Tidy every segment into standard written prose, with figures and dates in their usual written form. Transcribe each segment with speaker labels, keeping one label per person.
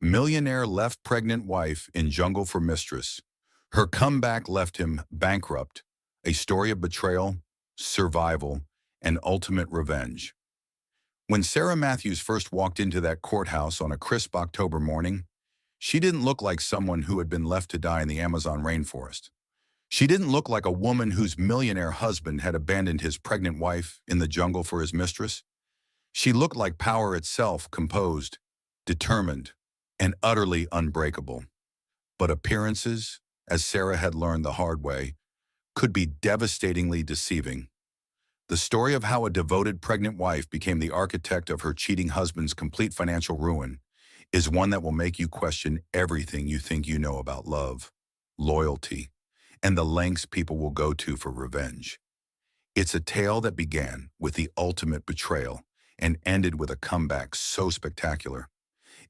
Speaker 1: Millionaire left pregnant wife in jungle for mistress. Her comeback left him bankrupt. A story of betrayal, survival, and ultimate revenge. When Sarah Matthews first walked into that courthouse on a crisp October morning, she didn't look like someone who had been left to die in the Amazon rainforest. She didn't look like a woman whose millionaire husband had abandoned his pregnant wife in the jungle for his mistress. She looked like power itself, composed, determined, and utterly unbreakable. But appearances, as Sarah had learned the hard way, could be devastatingly deceiving. The story of how a devoted pregnant wife became the architect of her cheating husband's complete financial ruin is one that will make you question everything you think you know about love, loyalty, and the lengths people will go to for revenge. It's a tale that began with the ultimate betrayal and ended with a comeback so spectacular.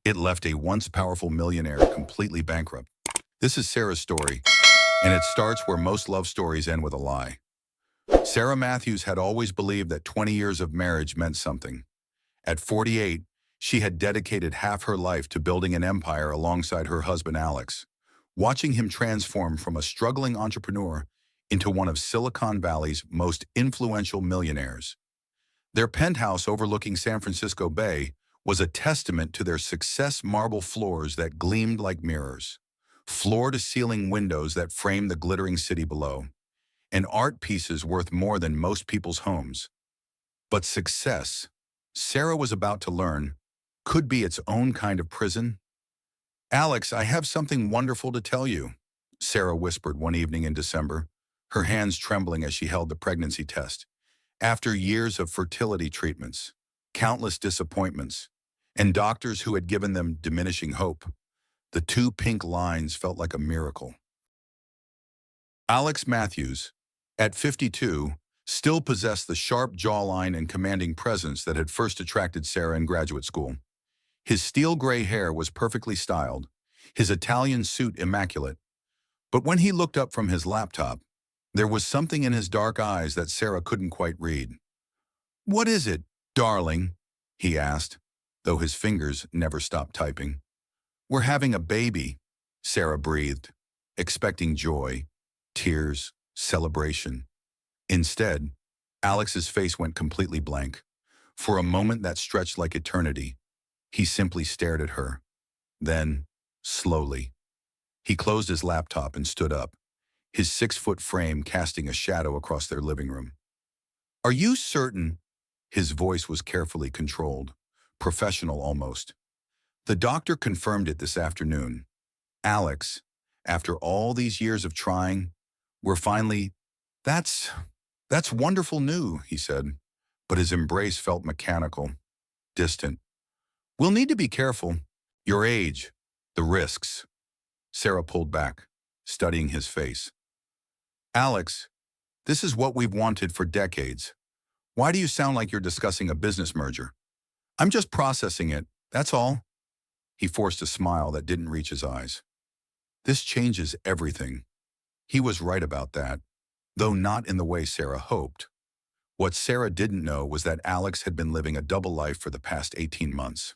Speaker 1: It left a once powerful millionaire completely bankrupt. This is Sarah's story, and it starts where most love stories end with a lie. Sarah Matthews had always believed that 20 years of marriage meant something. At 48, she had dedicated half her life to building an empire alongside her husband Alex, watching him transform from a struggling entrepreneur into one of Silicon Valley's most influential millionaires. Their penthouse overlooking San Francisco Bay was a testament to their success: marble floors that gleamed like mirrors, floor-to-ceiling windows that framed the glittering city below, and art pieces worth more than most people's homes. But success, Sarah was about to learn, could be its own kind of prison. "Alex, I have something wonderful to tell you," Sarah whispered one evening in December, her hands trembling as she held the pregnancy test. After years of fertility treatments, countless disappointments, and doctors who had given them diminishing hope, the two pink lines felt like a miracle. Alex Matthews, at 52, still possessed the sharp jawline and commanding presence that had first attracted Sarah in graduate school. His steel gray hair was perfectly styled, his Italian suit immaculate. But when he looked up from his laptop, there was something in his dark eyes that Sarah couldn't quite read. "What is it, darling?" he asked, though his fingers never stopped typing. "We're having a baby," Sarah breathed, expecting joy, tears, celebration. Instead, Alex's face went completely blank. For a moment that stretched like eternity, he simply stared at her. Then, slowly, he closed his laptop and stood up, his 6-foot frame casting a shadow across their living room. "Are you certain?" His voice was carefully controlled, professional almost. "The doctor confirmed it this afternoon. Alex, after all these years of trying, we're finally—" That's wonderful news," he said, but his embrace felt mechanical, distant. "We'll need to be careful. Your age, the risks." Sarah pulled back, studying his face. "Alex, this is what we've wanted for decades. Why do you sound like you're discussing a business merger?" "I'm just processing it, that's all." He forced a smile that didn't reach his eyes. This changes everything. He was right about that, though not in the way Sarah hoped. What Sarah didn't know was that Alex had been living a double life for the past 18 months.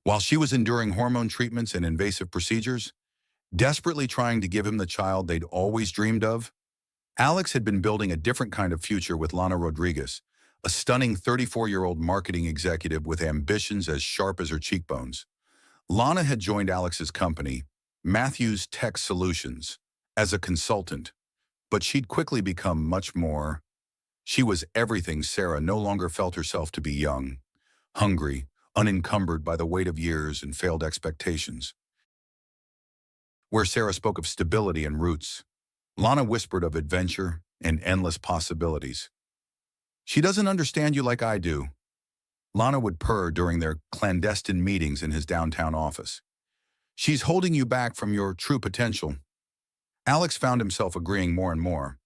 Speaker 1: While she was enduring hormone treatments and invasive procedures, desperately trying to give him the child they'd always dreamed of, Alex had been building a different kind of future with Lana Rodriguez, a stunning 34-year-old marketing executive with ambitions as sharp as her cheekbones. Lana had joined Alex's company, Matthews Tech Solutions, as a consultant, but she'd quickly become much more. She was everything Sarah no longer felt herself to be: young, hungry, unencumbered by the weight of years and failed expectations. Where Sarah spoke of stability and roots, Lana whispered of adventure and endless possibilities. "She doesn't understand you like I do," Lana would purr during their clandestine meetings in his downtown office. "She's holding you back from your true potential." Alex found himself agreeing more and more.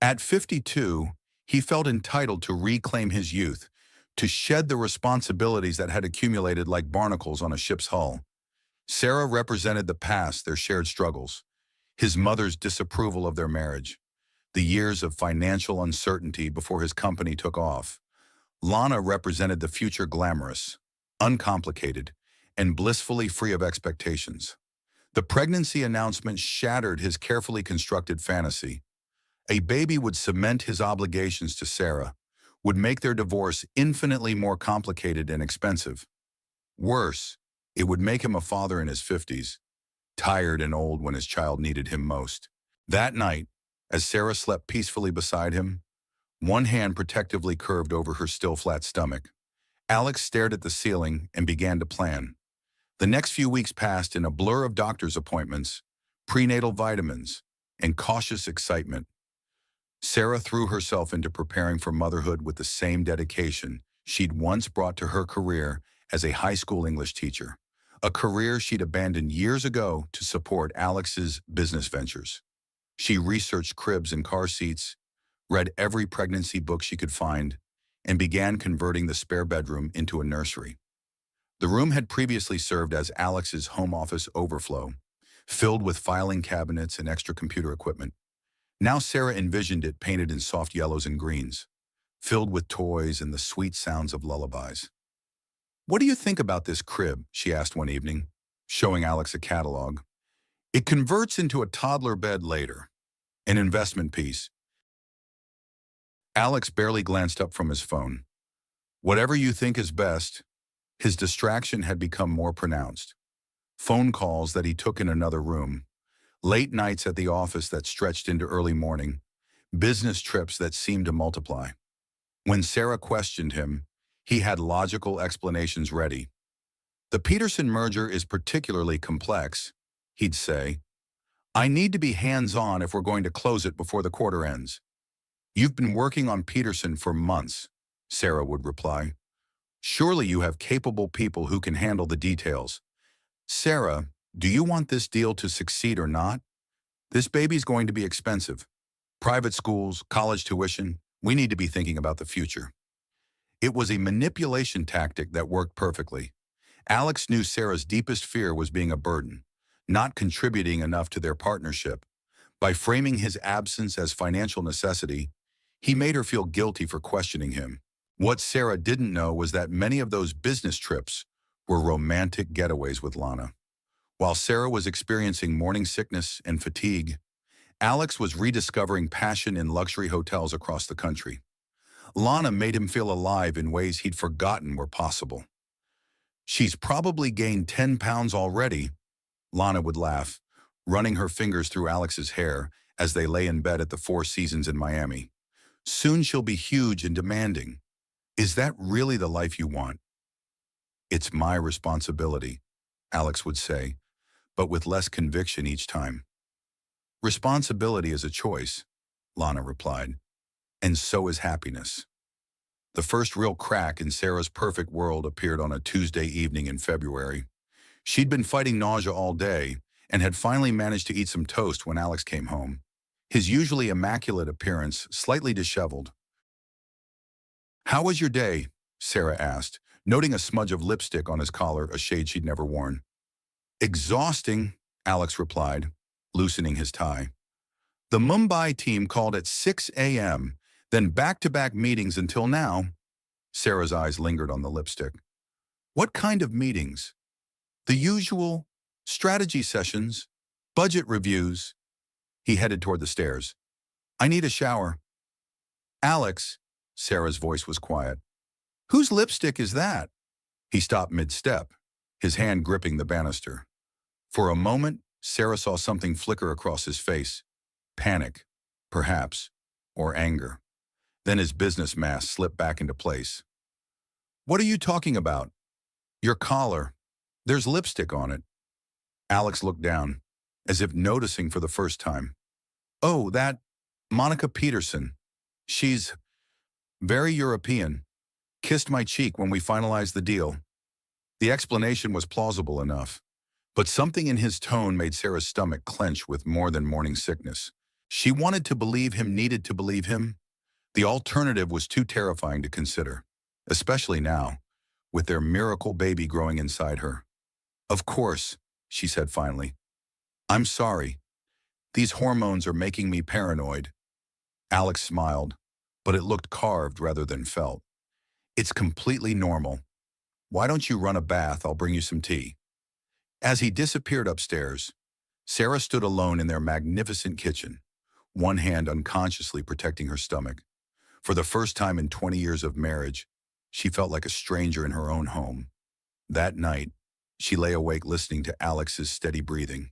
Speaker 1: At 52, he felt entitled to reclaim his youth, to shed the responsibilities that had accumulated like barnacles on a ship's hull. Sarah represented the past, their shared struggles, his mother's disapproval of their marriage, the years of financial uncertainty before his company took off. Lana represented the future: glamorous, uncomplicated, and blissfully free of expectations. The pregnancy announcement shattered his carefully constructed fantasy. A baby would cement his obligations to Sarah, would make their divorce infinitely more complicated and expensive. Worse, it would make him a father in his 50s, tired and old when his child needed him most. That night, as Sarah slept peacefully beside him, one hand protectively curved over her still flat stomach, Alex stared at the ceiling and began to plan. The next few weeks passed in a blur of doctor's appointments, prenatal vitamins, and cautious excitement. Sarah threw herself into preparing for motherhood with the same dedication she'd once brought to her career as a high school English teacher, a career she'd abandoned years ago to support Alex's business ventures. She researched cribs and car seats, read every pregnancy book she could find, and began converting the spare bedroom into a nursery. The room had previously served as Alex's home office overflow, filled with filing cabinets and extra computer equipment. Now Sarah envisioned it painted in soft yellows and greens, filled with toys and the sweet sounds of lullabies. "What do you think about this crib?" she asked one evening, showing Alex a catalog. "It converts into a toddler bed later. An investment piece." Alex barely glanced up from his phone. Whatever you think is best, his distraction had become more pronounced. Phone calls that he took in another room, late nights at the office that stretched into early morning, business trips that seemed to multiply. When Sarah questioned him, he had logical explanations ready. "The Peterson merger is particularly complex," he'd say. "I need to be hands-on if we're going to close it before the quarter ends." "You've been working on Peterson for months," Sarah would reply. "Surely you have capable people who can handle the details. Sarah, do you want this deal to succeed or not? This baby's going to be expensive. Private schools, college tuition, we need to be thinking about the future." It was a manipulation tactic that worked perfectly. Alex knew Sarah's deepest fear was being a burden, not contributing enough to their partnership. By framing his absence as financial necessity, he made her feel guilty for questioning him. What Sarah didn't know was that many of those business trips were romantic getaways with Lana. While Sarah was experiencing morning sickness and fatigue, Alex was rediscovering passion in luxury hotels across the country. Lana made him feel alive in ways he'd forgotten were possible. "She's probably gained 10 pounds already," Lana would laugh, running her fingers through Alex's hair as they lay in bed at the Four Seasons in Miami. "Soon she'll be huge and demanding. Is that really the life you want?" "It's my responsibility," Alex would say, but with less conviction each time. "Responsibility is a choice," Lana replied, "and so is happiness." The first real crack in Sarah's perfect world appeared on a Tuesday evening in February. She'd been fighting nausea all day and had finally managed to eat some toast when Alex came home, his usually immaculate appearance slightly disheveled. "How was your day?" Sarah asked, noting a smudge of lipstick on his collar, a shade she'd never worn. "Exhausting," Alex replied, loosening his tie. "The Mumbai team called at 6 a.m., then back-to-back meetings until now." Sarah's eyes lingered on the lipstick. "What kind of meetings?" "The usual. Strategy sessions. Budget reviews." He headed toward the stairs. "I need a shower." "Alex," Sarah's voice was quiet. "Whose lipstick is that?" He stopped mid-step, his hand gripping the banister. For a moment, Sarah saw something flicker across his face. Panic, perhaps, or anger. Then his business mask slipped back into place. "What are you talking about?" "Your collar. There's lipstick on it." Alex looked down, as if noticing for the first time. "Oh, that Monica Peterson. She's very European. Kissed my cheek when we finalized the deal." The explanation was plausible enough, but something in his tone made Sarah's stomach clench with more than morning sickness. She wanted to believe him, needed to believe him. The alternative was too terrifying to consider, especially now, with their miracle baby growing inside her. "Of course," she said finally. "I'm sorry. These hormones are making me paranoid." Alex smiled, but it looked carved rather than felt. "It's completely normal. Why don't you run a bath? I'll bring you some tea. As he disappeared upstairs, Sarah stood alone in their magnificent kitchen, one hand unconsciously protecting her stomach. For the first time in 20 years of marriage, she felt like a stranger in her own home. That night, she lay awake listening to Alex's steady breathing,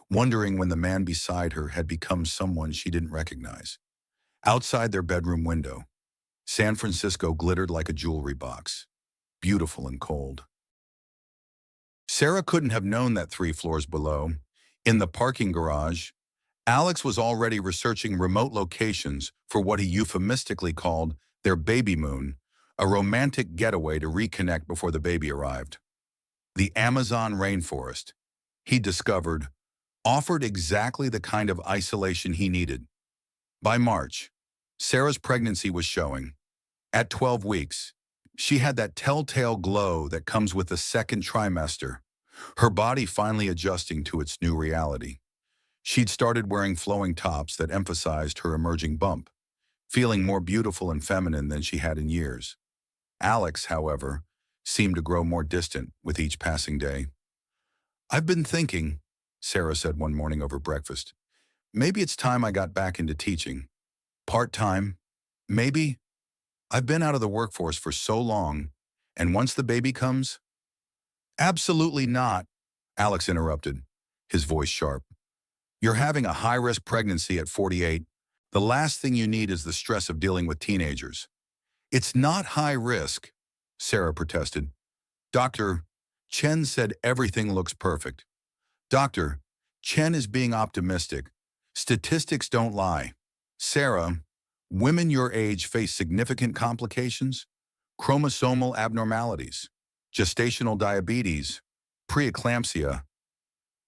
Speaker 1: wondering when the man beside her had become someone she didn't recognize. Outside their bedroom window, San Francisco glittered like a jewelry box, beautiful and cold. Sarah couldn't have known that 3 floors below, in the parking garage, Alex was already researching remote locations for what he euphemistically called their baby moon, a romantic getaway to reconnect before the baby arrived. The Amazon rainforest, he discovered, offered exactly the kind of isolation he needed. By March, Sarah's pregnancy was showing. At 12 weeks, she had that telltale glow that comes with the second trimester, her body finally adjusting to its new reality. She'd started wearing flowing tops that emphasized her emerging bump, feeling more beautiful and feminine than she had in years. Alex, however, seemed to grow more distant with each passing day. "I've been thinking," Sarah said one morning over breakfast, "maybe it's time I got back into teaching. Part-time, maybe. I've been out of the workforce for so long, and once the baby comes—" "Absolutely not," Alex interrupted, his voice sharp. "You're having a high-risk pregnancy at 48. The last thing you need is the stress of dealing with teenagers." "It's not high risk," Sarah protested. "Dr. Chen said everything looks perfect." "Doctor, Chen is being optimistic. Statistics don't lie." "Sarah, women your age face significant complications, chromosomal abnormalities, gestational diabetes, preeclampsia."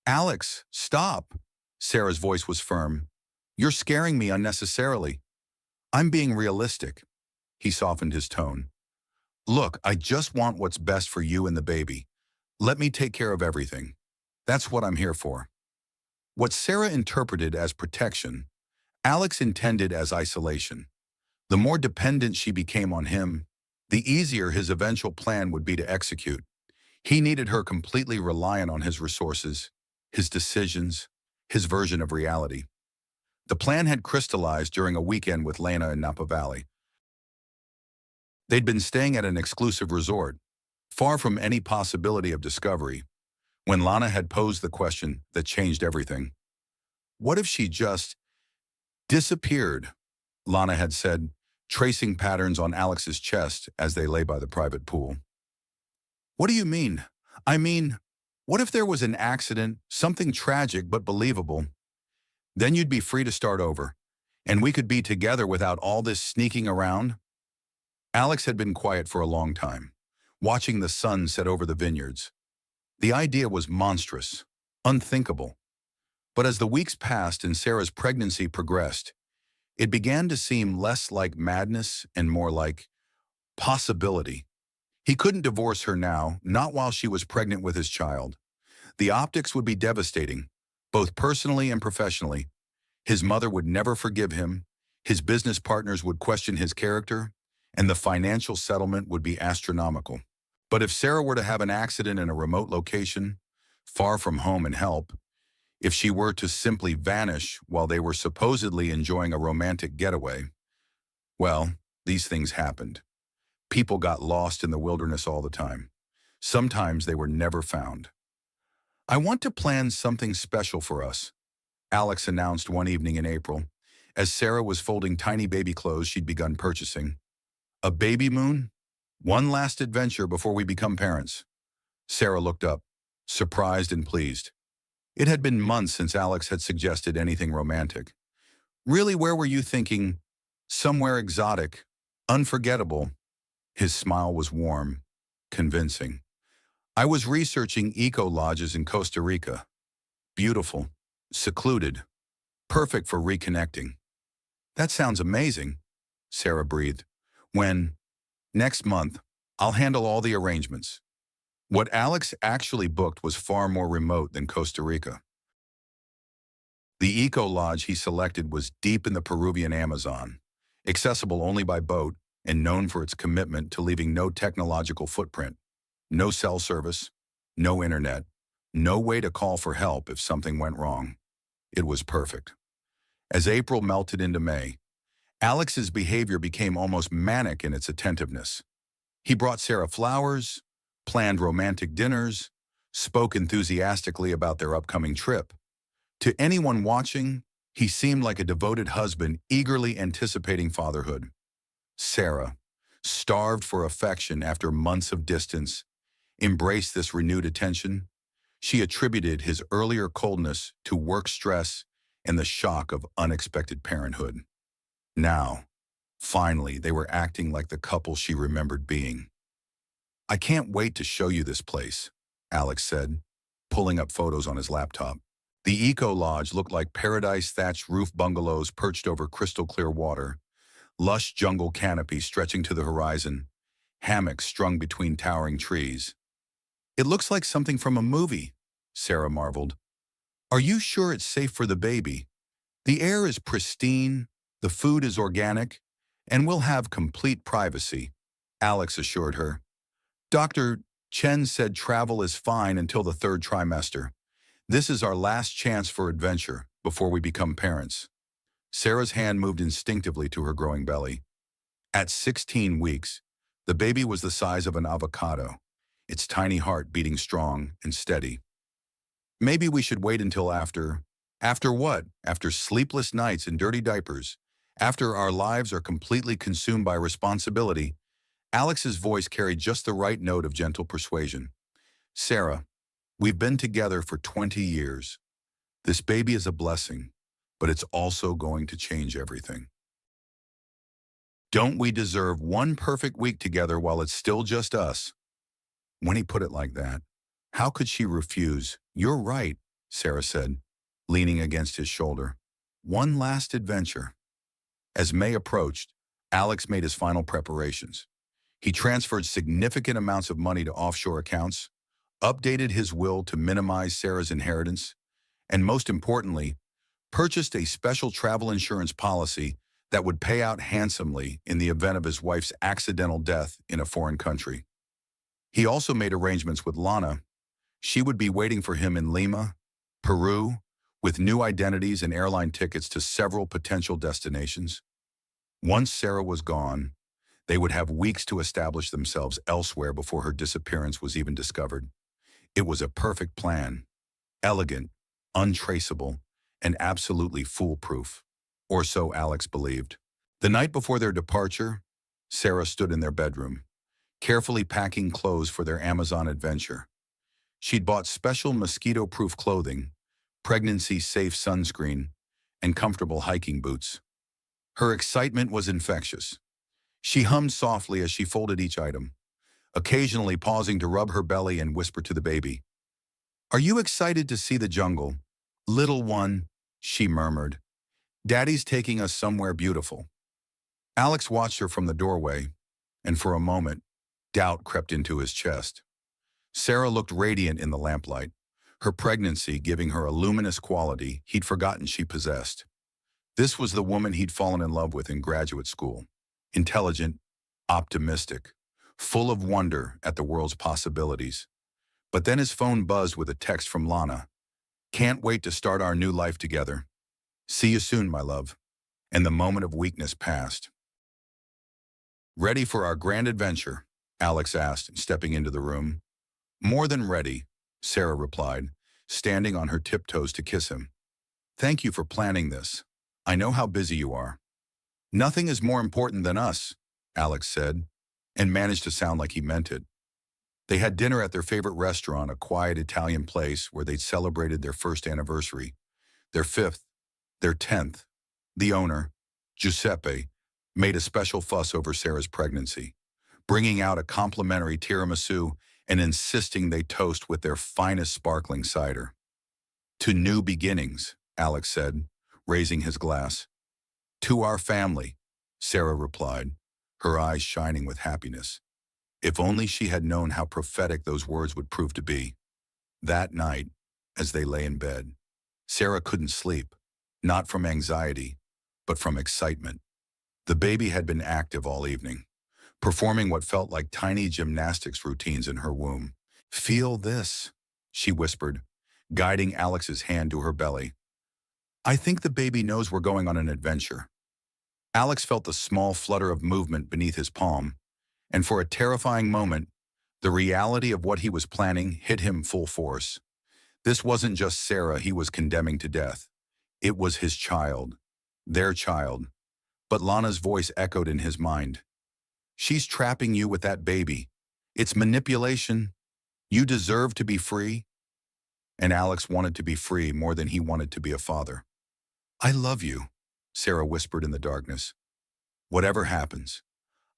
Speaker 1: "Alex, stop." Sarah's voice was firm. "You're scaring me unnecessarily." "I'm being realistic." He softened his tone. "Look, I just want what's best for you and the baby. Let me take care of everything. That's what I'm here for." What Sarah interpreted as protection, Alex intended as isolation. The more dependent she became on him, the easier his eventual plan would be to execute. He needed her completely reliant on his resources, his decisions, his version of reality. The plan had crystallized during a weekend with Lena in Napa Valley. They'd been staying at an exclusive resort, far from any possibility of discovery, when Lana had posed the question that changed everything. "What if she just disappeared?" Lana had said, tracing patterns on Alex's chest as they lay by the private pool. "What do you mean?" "I mean, what if there was an accident, something tragic but believable? Then you'd be free to start over, and we could be together without all this sneaking around." Alex had been quiet for a long time, watching the sun set over the vineyards. The idea was monstrous, unthinkable. But as the weeks passed and Sarah's pregnancy progressed, it began to seem less like madness and more like possibility. He couldn't divorce her now, not while she was pregnant with his child. The optics would be devastating, both personally and professionally. His mother would never forgive him, his business partners would question his character, and the financial settlement would be astronomical. But if Sarah were to have an accident in a remote location, far from home and help, if she were to simply vanish while they were supposedly enjoying a romantic getaway, well, these things happened. People got lost in the wilderness all the time. Sometimes they were never found. "I want to plan something special for us," Alex announced one evening in April, as Sarah was folding tiny baby clothes she'd begun purchasing. "A baby moon? One last adventure before we become parents." Sarah looked up, surprised and pleased. It had been months since Alex had suggested anything romantic. "Really, where were you thinking?" "Somewhere exotic, unforgettable." His smile was warm, convincing. "I was researching eco-lodges in Costa Rica. Beautiful, secluded, perfect for reconnecting." "That sounds amazing," Sarah breathed. "When?" "Next month. I'll handle all the arrangements." What Alex actually booked was far more remote than Costa Rica. The eco-lodge he selected was deep in the Peruvian Amazon, accessible only by boat and known for its commitment to leaving no technological footprint. No cell service, no internet, no way to call for help if something went wrong. It was perfect. As April melted into May, Alex's behavior became almost manic in its attentiveness. He brought Sarah flowers, planned romantic dinners, spoke enthusiastically about their upcoming trip. To anyone watching, he seemed like a devoted husband eagerly anticipating fatherhood. Sarah, starved for affection after months of distance, embraced this renewed attention. She attributed his earlier coldness to work stress and the shock of unexpected parenthood. Now, finally, they were acting like the couple she remembered being. "I can't wait to show you this place," Alex said, pulling up photos on his laptop. The Eco Lodge looked like paradise thatched roof bungalows perched over crystal clear water, lush jungle canopy stretching to the horizon, hammocks strung between towering trees. "It looks like something from a movie," Sarah marveled. "Are you sure it's safe for the baby? The air is pristine, the food is organic, and we'll have complete privacy," Alex assured her. "Dr. Chen said travel is fine until the third trimester. This is our last chance for adventure before we become parents." Sarah's hand moved instinctively to her growing belly. At 16 weeks, the baby was the size of an avocado, its tiny heart beating strong and steady. "Maybe we should wait until after." "After what? After sleepless nights and dirty diapers? After our lives are completely consumed by responsibility?" Alex's voice carried just the right note of gentle persuasion. "Sarah, we've been together for 20 years. This baby is a blessing, but it's also going to change everything. Don't we deserve one perfect week together while it's still just us?" When he put it like that, how could she refuse? "You're right," Sarah said, leaning against his shoulder. "One last adventure." As May approached, Alex made his final preparations. He transferred significant amounts of money to offshore accounts, updated his will to minimize Sarah's inheritance, and most importantly, purchased a special travel insurance policy that would pay out handsomely in the event of his wife's accidental death in a foreign country. He also made arrangements with Lana. She would be waiting for him in Lima, Peru, with new identities and airline tickets to several potential destinations. Once Sarah was gone, they would have weeks to establish themselves elsewhere before her disappearance was even discovered. It was a perfect plan, elegant, untraceable, and absolutely foolproof. Or so Alex believed. The night before their departure, Sarah stood in their bedroom, carefully packing clothes for their Amazon adventure. She'd bought special mosquito-proof clothing, pregnancy-safe sunscreen, and comfortable hiking boots. Her excitement was infectious. She hummed softly as she folded each item, occasionally pausing to rub her belly and whisper to the baby. "Are you excited to see the jungle, little one?" she murmured. "Daddy's taking us somewhere beautiful." Alex watched her from the doorway, and for a moment, doubt crept into his chest. Sarah looked radiant in the lamplight, her pregnancy giving her a luminous quality he'd forgotten she possessed. This was the woman he'd fallen in love with in graduate school. Intelligent, optimistic, full of wonder at the world's possibilities. But then his phone buzzed with a text from Lana. "Can't wait to start our new life together. See you soon, my love." And the moment of weakness passed. "Ready for our grand adventure?" Alex asked, stepping into the room. "More than ready," Sarah replied, standing on her tiptoes to kiss him. "Thank you for planning this. I know how busy you are." "Nothing is more important than us," Alex said, and managed to sound like he meant it. They had dinner at their favorite restaurant, a quiet Italian place where they'd celebrated their first anniversary, their 5th, their 10th. The owner, Giuseppe, made a special fuss over Sarah's pregnancy, bringing out a complimentary tiramisu and insisting they toast with their finest sparkling cider. "To new beginnings," Alex said, raising his glass. "To our family," Sarah replied, her eyes shining with happiness. If only she had known how prophetic those words would prove to be. That night, as they lay in bed, Sarah couldn't sleep, not from anxiety, but from excitement. The baby had been active all evening, performing what felt like tiny gymnastics routines in her womb. "Feel this," she whispered, guiding Alex's hand to her belly. "I think the baby knows we're going on an adventure." Alex felt the small flutter of movement beneath his palm, and for a terrifying moment, the reality of what he was planning hit him full force. This wasn't just Sarah he was condemning to death. It was his child, their child. But Lana's voice echoed in his mind. "She's trapping you with that baby. It's manipulation. You deserve to be free." And Alex wanted to be free more than he wanted to be a father. "I love you," Sarah whispered in the darkness. "Whatever happens,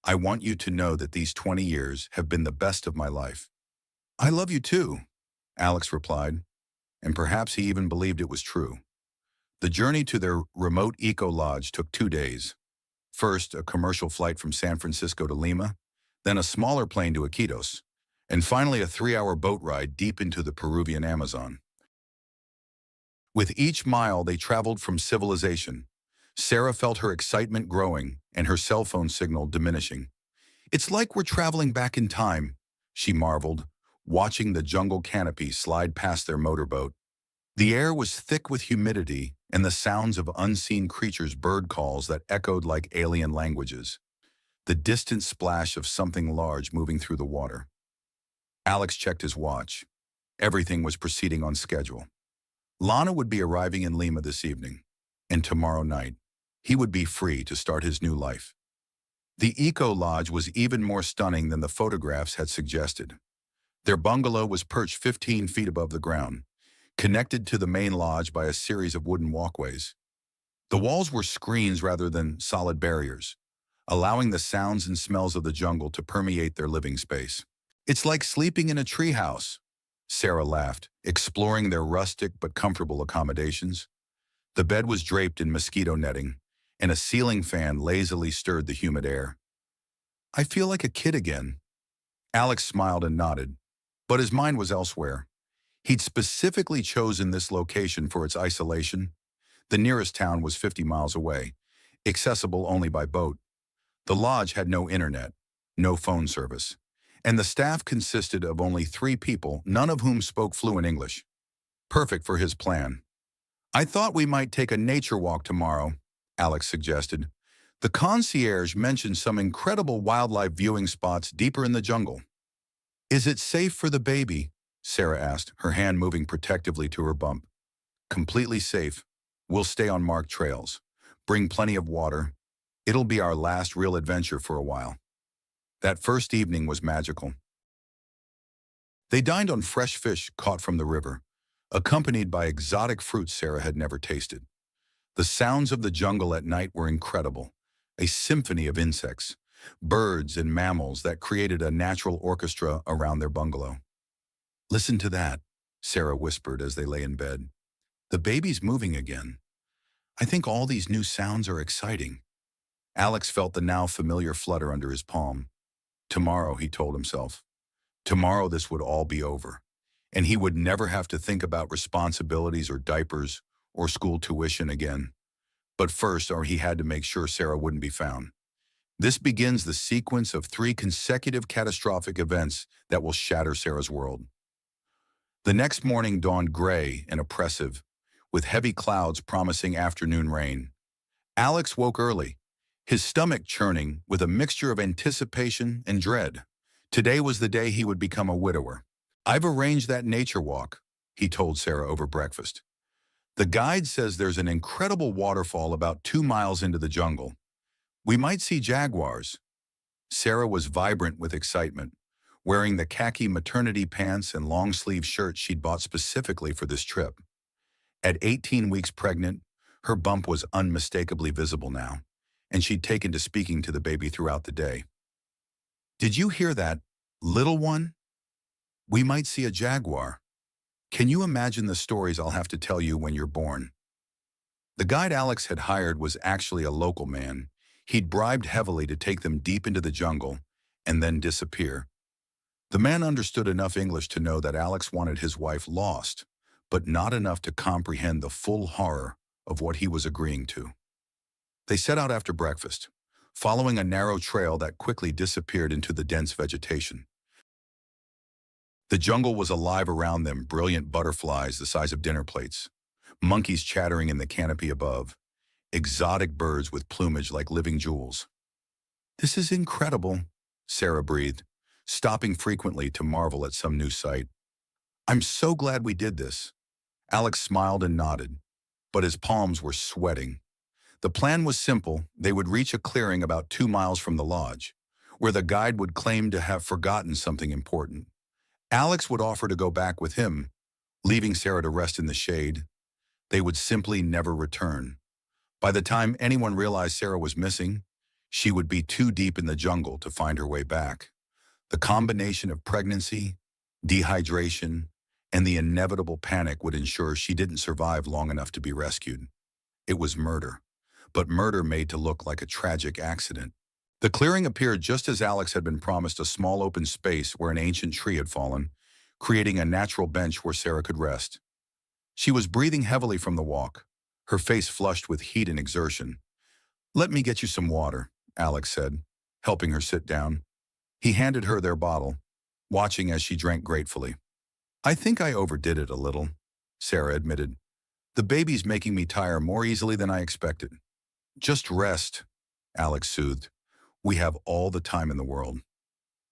Speaker 1: I want you to know that these 20 years have been the best of my life." "I love you too," Alex replied, and perhaps he even believed it was true. The journey to their remote eco-lodge took 2 days. First, a commercial flight from San Francisco to Lima, then a smaller plane to Iquitos, and finally a 3-hour boat ride deep into the Peruvian Amazon. With each mile they traveled from civilization, Sarah felt her excitement growing and her cell phone signal diminishing. "It's like we're traveling back in time," she marveled, watching the jungle canopy slide past their motorboat. The air was thick with humidity and the sounds of unseen creatures' bird calls that echoed like alien languages. The distant splash of something large moving through the water. Alex checked his watch. Everything was proceeding on schedule. Lana would be arriving in Lima this evening, and tomorrow night, he would be free to start his new life. The eco-lodge was even more stunning than the photographs had suggested. Their bungalow was perched 15 feet above the ground, connected to the main lodge by a series of wooden walkways. The walls were screens rather than solid barriers, allowing the sounds and smells of the jungle to permeate their living space. "It's like sleeping in a treehouse," Sarah laughed, exploring their rustic but comfortable accommodations. The bed was draped in mosquito netting, and a ceiling fan lazily stirred the humid air. "I feel like a kid again." Alex smiled and nodded, but his mind was elsewhere. He'd specifically chosen this location for its isolation. The nearest town was 50 miles away, accessible only by boat. The lodge had no internet, no phone service, and the staff consisted of only 3 people, none of whom spoke fluent English. Perfect for his plan. "I thought we might take a nature walk tomorrow," Alex suggested. "The concierge mentioned some incredible wildlife viewing spots deeper in the jungle." "Is it safe for the baby?" Sarah asked, her hand moving protectively to her bump. "Completely safe. We'll stay on marked trails. Bring plenty of water. It'll be our last real adventure for a while." That first evening was magical. They dined on fresh fish caught from the river, accompanied by exotic fruits Sarah had never tasted. The sounds of the jungle at night were incredible, a symphony of insects, birds, and mammals that created a natural orchestra around their bungalow. "Listen to that," Sarah whispered as they lay in bed. "The baby's moving again. I think all these new sounds are exciting." Alex felt the now familiar flutter under his palm. Tomorrow, he told himself. Tomorrow this would all be over, and he would never have to think about responsibilities or diapers or school tuition again. But first, he had to make sure Sarah wouldn't be found. This begins the sequence of 3 consecutive catastrophic events that will shatter Sarah's world. The next morning dawned gray and oppressive, with heavy clouds promising afternoon rain. Alex woke early, his stomach churning with a mixture of anticipation and dread. Today was the day he would become a widower. "I've arranged that nature walk," he told Sarah over breakfast. "The guide says there's an incredible waterfall about 2 miles into the jungle. We might see jaguars." Sarah was vibrant with excitement, wearing the khaki maternity pants and long-sleeve shirt she'd bought specifically for this trip. At 18 weeks pregnant, her bump was unmistakably visible now, and she'd taken to speaking to the baby throughout the day. "Did you hear that, little one? We might see a jaguar. Can you imagine the stories I'll have to tell you when you're born?" The guide Alex had hired was actually a local man. He'd bribed heavily to take them deep into the jungle and then disappear. The man understood enough English to know that Alex wanted his wife lost, but not enough to comprehend the full horror of what he was agreeing to. They set out after breakfast, following a narrow trail that quickly disappeared into the dense vegetation. The jungle was alive around them, brilliant butterflies the size of dinner plates, monkeys chattering in the canopy above, exotic birds with plumage like living jewels. "This is incredible," Sarah breathed, stopping frequently to marvel at some new sight. "I'm so glad we did this." Alex smiled and nodded, but his palms were sweating. The plan was simple. They would reach a clearing about 2 miles from the lodge, where the guide would claim to have forgotten something important. Alex would offer to go back with him, leaving Sarah to rest in the shade. They would simply never return. By the time anyone realized Sarah was missing, she would be too deep in the jungle to find her way back. The combination of pregnancy, dehydration, and the inevitable panic would ensure she didn't survive long enough to be rescued. It was murder, but murder made to look like a tragic accident. The clearing appeared just as Alex had been promised, a small open space where an ancient tree had fallen, creating a natural bench where Sarah could rest. She was breathing heavily from the walk, her face flushed with heat and exertion. "Let me get you some water," Alex said, helping her sit down. He handed her their bottle, watching as she drank gratefully. "I think I overdid it a little," Sarah admitted. "The baby's making me tire more easily than I expected." "Just rest," Alex soothed. "We have all the time in the world."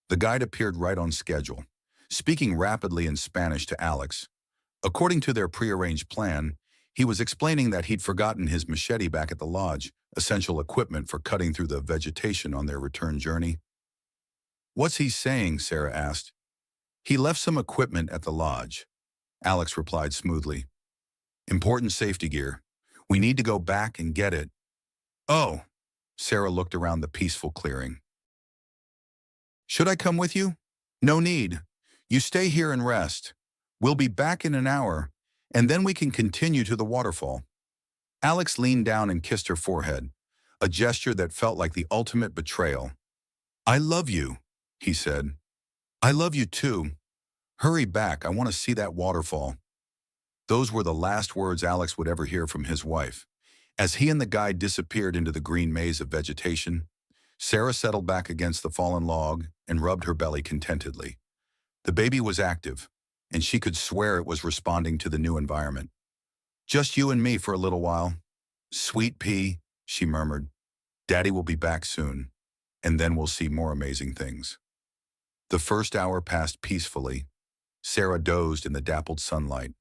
Speaker 1: The guide appeared right on schedule, speaking rapidly in Spanish to Alex. According to their prearranged plan, he was explaining that he'd forgotten his machete back at the lodge, essential equipment for cutting through the vegetation on their return journey. "What's he saying?" Sarah asked. "He left some equipment at the lodge," Alex replied smoothly. "Important safety gear. We need to go back and get it." "Oh," Sarah looked around the peaceful clearing. "Should I come with you?" "No need. You stay here and rest. We'll be back in an hour, and then we can continue to the waterfall." Alex leaned down and kissed her forehead, a gesture that felt like the ultimate betrayal. "I love you," he said. "I love you too. Hurry back, I want to see that waterfall." Those were the last words Alex would ever hear from his wife. As he and the guide disappeared into the green maze of vegetation, Sarah settled back against the fallen log and rubbed her belly contentedly. The baby was active, and she could swear it was responding to the new environment. "Just you and me for a little while." "Sweet pea," she murmured. "Daddy will be back soon, and then we'll see more amazing things." The first hour passed peacefully. Sarah dozed in the dappled sunlight,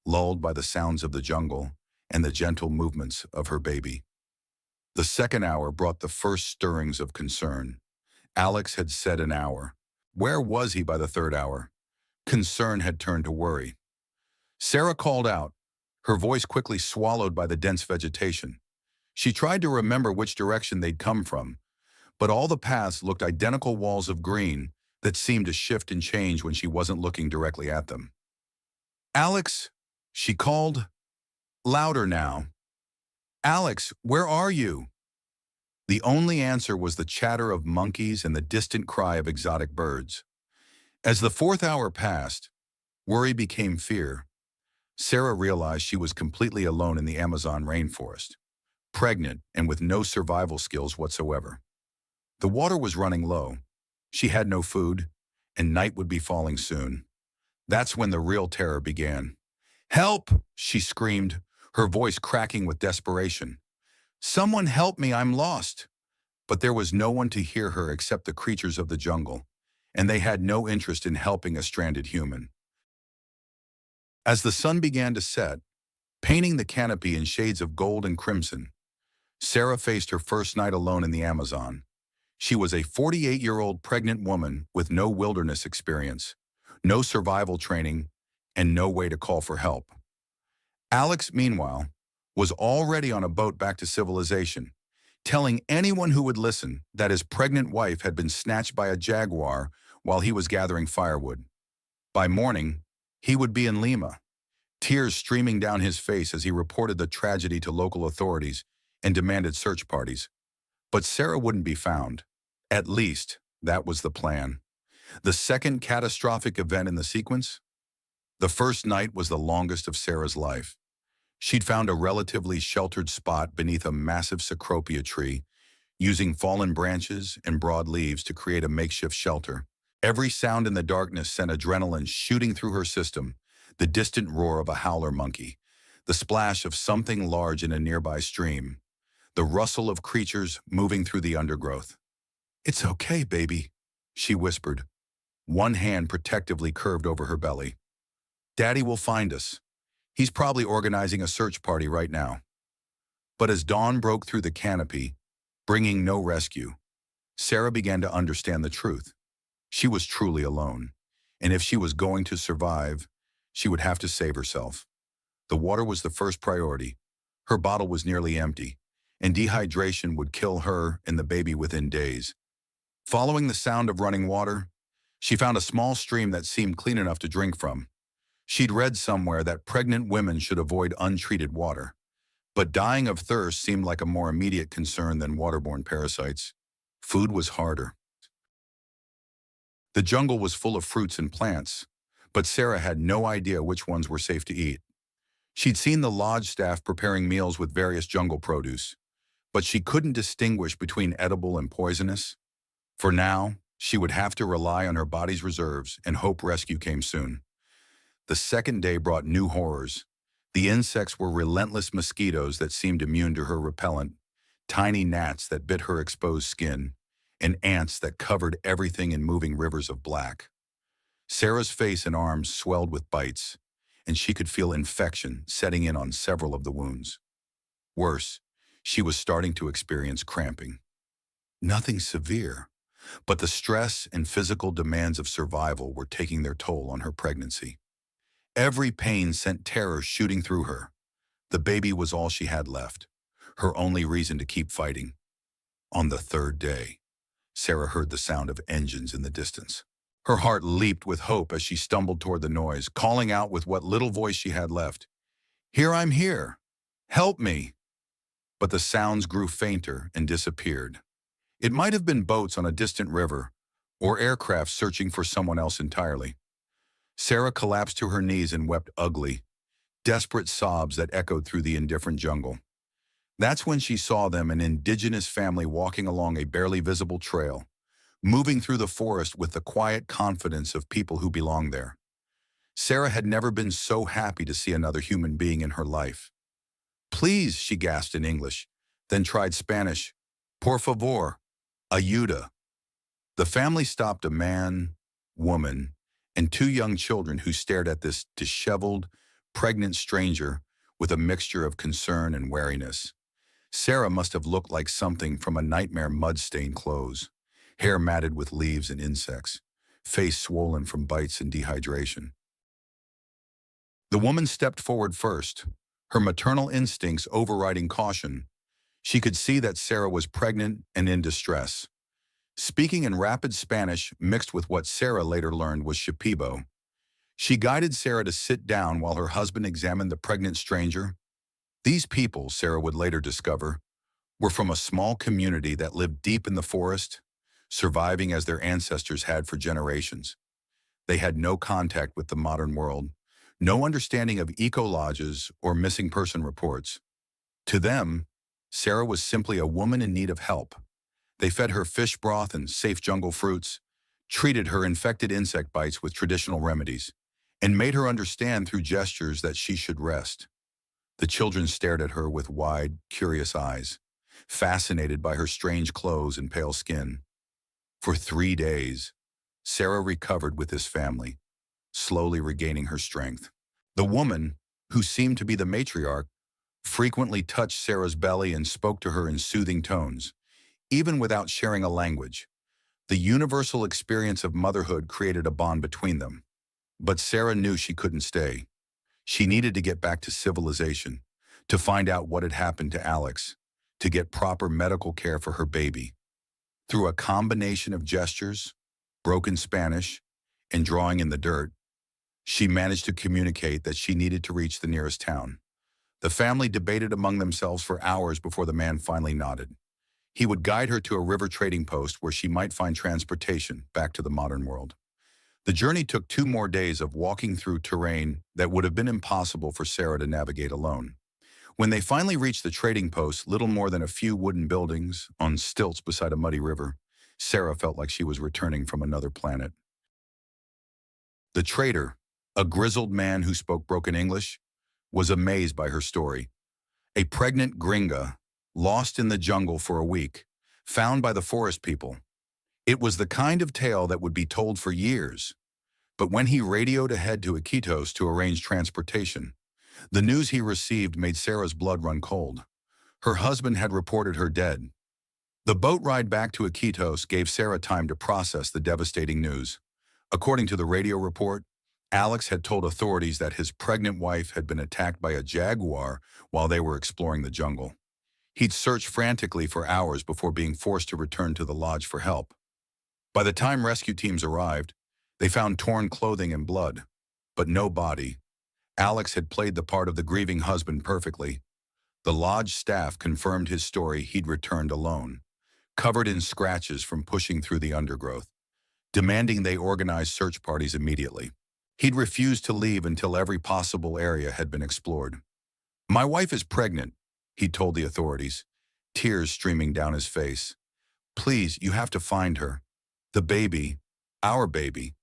Speaker 1: lulled by the sounds of the jungle and the gentle movements of her baby. The second hour brought the first stirrings of concern. Alex had said an hour. Where was he by the third hour? Concern had turned to worry. Sarah called out, her voice quickly swallowed by the dense vegetation. She tried to remember which direction they'd come from, but all the paths looked identical walls of green that seemed to shift and change when she wasn't looking directly at them. "Alex," she called, louder now. "Alex, where are you?" The only answer was the chatter of monkeys and the distant cry of exotic birds. As the fourth hour passed, worry became fear. Sarah realized she was completely alone in the Amazon rainforest, pregnant and with no survival skills whatsoever. The water was running low. She had no food, and night would be falling soon. That's when the real terror began. "Help!" she screamed, her voice cracking with desperation. "Someone help me, I'm lost." But there was no one to hear her except the creatures of the jungle, and they had no interest in helping a stranded human. As the sun began to set, painting the canopy in shades of gold and crimson, Sarah faced her first night alone in the Amazon. She was a 48-year-old pregnant woman with no wilderness experience, no survival training, and no way to call for help. Alex, meanwhile, was already on a boat back to civilization, telling anyone who would listen that his pregnant wife had been snatched by a jaguar while he was gathering firewood. By morning, he would be in Lima, tears streaming down his face as he reported the tragedy to local authorities and demanded search parties. But Sarah wouldn't be found. At least, that was the plan. The second catastrophic event in the sequence? The first night was the longest of Sarah's life. She'd found a relatively sheltered spot beneath a massive cecropia tree, using fallen branches and broad leaves to create a makeshift shelter. Every sound in the darkness sent adrenaline shooting through her system, the distant roar of a howler monkey, the splash of something large in a nearby stream, the rustle of creatures moving through the undergrowth. "It's okay, baby," she whispered, one hand protectively curved over her belly. "Daddy will find us. He's probably organizing a search party right now." But as dawn broke through the canopy, bringing no rescue, Sarah began to understand the truth. She was truly alone, and if she was going to survive, she would have to save herself. The water was the first priority. Her bottle was nearly empty, and dehydration would kill her and the baby within days. Following the sound of running water, she found a small stream that seemed clean enough to drink from. She'd read somewhere that pregnant women should avoid untreated water, but dying of thirst seemed like a more immediate concern than waterborne parasites. Food was harder. The jungle was full of fruits and plants, but Sarah had no idea which ones were safe to eat. She'd seen the lodge staff preparing meals with various jungle produce, but she couldn't distinguish between edible and poisonous. For now, she would have to rely on her body's reserves and hope rescue came soon. The second day brought new horrors. The insects were relentless mosquitoes that seemed immune to her repellent, tiny gnats that bit her exposed skin, and ants that covered everything in moving rivers of black. Sarah's face and arms swelled with bites, and she could feel infection setting in on several of the wounds. Worse, she was starting to experience cramping. Nothing severe, but the stress and physical demands of survival were taking their toll on her pregnancy. Every pain sent terror shooting through her. The baby was all she had left, her only reason to keep fighting. On the third day, Sarah heard the sound of engines in the distance. Her heart leaped with hope as she stumbled toward the noise, calling out with what little voice she had left, "Here, I'm here! Help me!" But the sounds grew fainter and disappeared. It might have been boats on a distant river, or aircraft searching for someone else entirely. Sarah collapsed to her knees and wept ugly, desperate sobs that echoed through the indifferent jungle. That's when she saw them, an indigenous family walking along a barely visible trail, moving through the forest with the quiet confidence of people who belong there. Sarah had never been so happy to see another human being in her life. "Please," she gasped in English, then tried Spanish. "Por favor, ayuda." The family stopped a man, woman, and two young children who stared at this disheveled, pregnant stranger with a mixture of concern and wariness. Sarah must have looked like something from a nightmare mud-stained clothes, hair matted with leaves and insects, face swollen from bites and dehydration. The woman stepped forward first, her maternal instincts overriding caution. She could see that Sarah was pregnant and in distress. Speaking in rapid Spanish mixed with what Sarah later learned was Shipibo, she guided Sarah to sit down while her husband examined the pregnant stranger. These people, Sarah would later discover, were from a small community that lived deep in the forest, surviving as their ancestors had for generations. They had no contact with the modern world, no understanding of eco-lodges or missing person reports. To them, Sarah was simply a woman in need of help. They fed her fish broth and safe jungle fruits, treated her infected insect bites with traditional remedies, and made her understand through gestures that she should rest. The children stared at her with wide, curious eyes, fascinated by her strange clothes and pale skin. For 3 days, Sarah recovered with this family, slowly regaining her strength. The woman, who seemed to be the matriarch, frequently touched Sarah's belly and spoke to her in soothing tones, even without sharing a language. The universal experience of motherhood created a bond between them. But Sarah knew she couldn't stay. She needed to get back to civilization, to find out what had happened to Alex, to get proper medical care for her baby. Through a combination of gestures, broken Spanish, and drawing in the dirt, she managed to communicate that she needed to reach the nearest town. The family debated among themselves for hours before the man finally nodded. He would guide her to a river trading post where she might find transportation back to the modern world. The journey took 2 more days of walking through terrain that would have been impossible for Sarah to navigate alone. When they finally reached the trading post, little more than a few wooden buildings on stilts beside a muddy river, Sarah felt like she was returning from another planet. The trader, a grizzled man who spoke broken English, was amazed by her story. A pregnant gringa, lost in the jungle for a week, found by the forest people. It was the kind of tale that would be told for years. But when he radioed ahead to Iquitos to arrange transportation, the news he received made Sarah's blood run cold. Her husband had reported her dead. The boat ride back to Iquitos gave Sarah time to process the devastating news. According to the radio report, Alex had told authorities that his pregnant wife had been attacked by a jaguar while they were exploring the jungle. He'd searched frantically for hours before being forced to return to the lodge for help. By the time rescue teams arrived, they found torn clothing and blood, but no body. Alex had played the part of the grieving husband perfectly. The lodge staff confirmed his story. He'd returned alone, covered in scratches from pushing through the undergrowth, demanding they organize search parties immediately. He'd refused to leave until every possible area had been explored. "My wife is pregnant," he told the authorities, tears streaming down his face. "Please, you have to find her. The baby, our baby."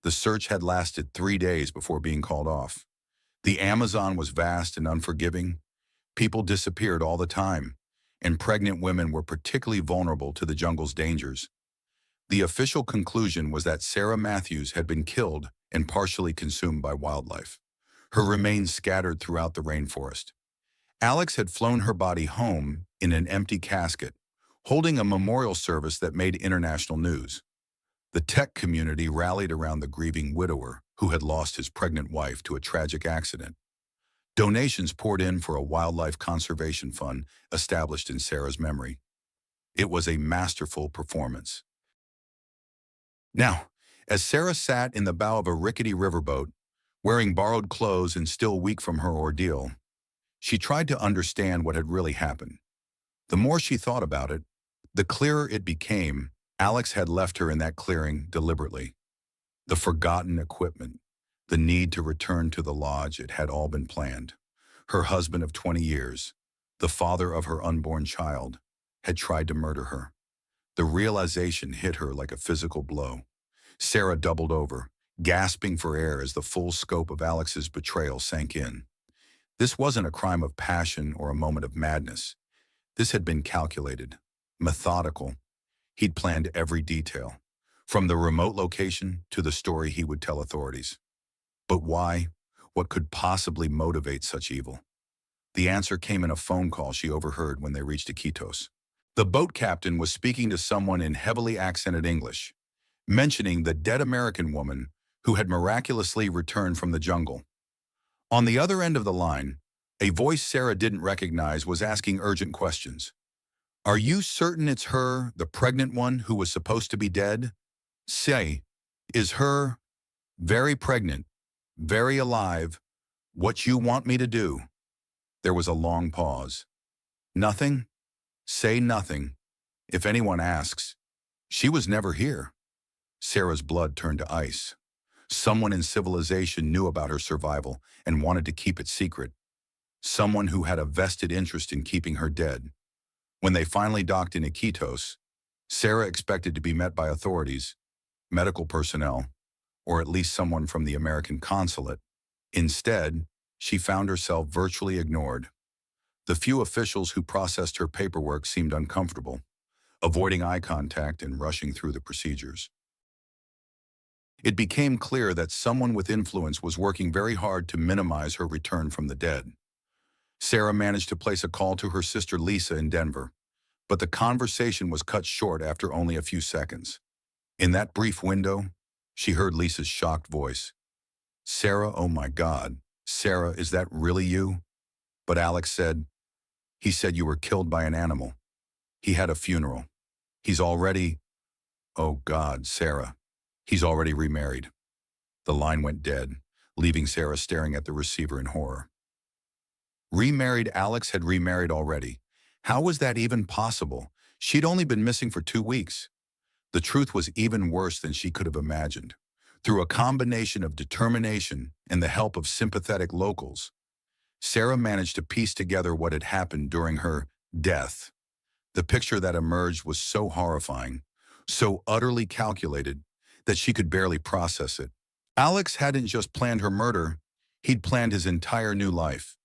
Speaker 1: The search had lasted 3 days before being called off. The Amazon was vast and unforgiving. People disappeared all the time, and pregnant women were particularly vulnerable to the jungle's dangers. The official conclusion was that Sarah Matthews had been killed and partially consumed by wildlife, her remains scattered throughout the rainforest. Alex had flown her body home in an empty casket, holding a memorial service that made international news. The tech community rallied around the grieving widower who had lost his pregnant wife to a tragic accident. Donations poured in for a wildlife conservation fund established in Sarah's memory. It was a masterful performance. Now, as Sarah sat in the bow of a rickety riverboat, wearing borrowed clothes and still weak from her ordeal, she tried to understand what had really happened. The more she thought about it, the clearer it became. Alex had left her in that clearing deliberately. The forgotten equipment, the need to return to the lodge, it had all been planned. Her husband of 20 years, the father of her unborn child, had tried to murder her. The realization hit her like a physical blow. Sarah doubled over, gasping for air as the full scope of Alex's betrayal sank in. This wasn't a crime of passion or a moment of madness. This had been calculated, methodical. He'd planned every detail, from the remote location to the story he would tell authorities. But why? What could possibly motivate such evil? The answer came in a phone call she overheard when they reached Iquitos. The boat captain was speaking to someone in heavily accented English, mentioning the dead American woman who had miraculously returned from the jungle. On the other end of the line, a voice Sarah didn't recognize was asking urgent questions. "Are you certain it's her, the pregnant one who was supposed to be dead? Say, is her very pregnant, very alive, what you want me to do?" There was a long pause. "Nothing? Say nothing. If anyone asks, she was never here." Sarah's blood turned to ice. Someone in civilization knew about her survival and wanted to keep it secret. Someone who had a vested interest in keeping her dead. When they finally docked in Iquitos, Sarah expected to be met by authorities, medical personnel, or at least someone from the American consulate. Instead, she found herself virtually ignored. The few officials who processed her paperwork seemed uncomfortable, avoiding eye contact and rushing through the procedures. It became clear that someone with influence was working very hard to minimize her return from the dead. Sarah managed to place a call to her sister Lisa in Denver, but the conversation was cut short after only a few seconds. In that brief window, she heard Lisa's shocked voice. "Sarah, oh my God. Sarah, is that really you?" But Alex said, "He said you were killed by an animal. He had a funeral. He's already—" "Oh God, Sarah. He's already remarried." The line went dead, leaving Sarah staring at the receiver in horror. Remarried? Alex had remarried already. How was that even possible? She'd only been missing for 2 weeks. The truth was even worse than she could have imagined. Through a combination of determination and the help of sympathetic locals, Sarah managed to piece together what had happened during her death. The picture that emerged was so horrifying, so utterly calculated, that she could barely process it. Alex hadn't just planned her murder, he'd planned his entire new life.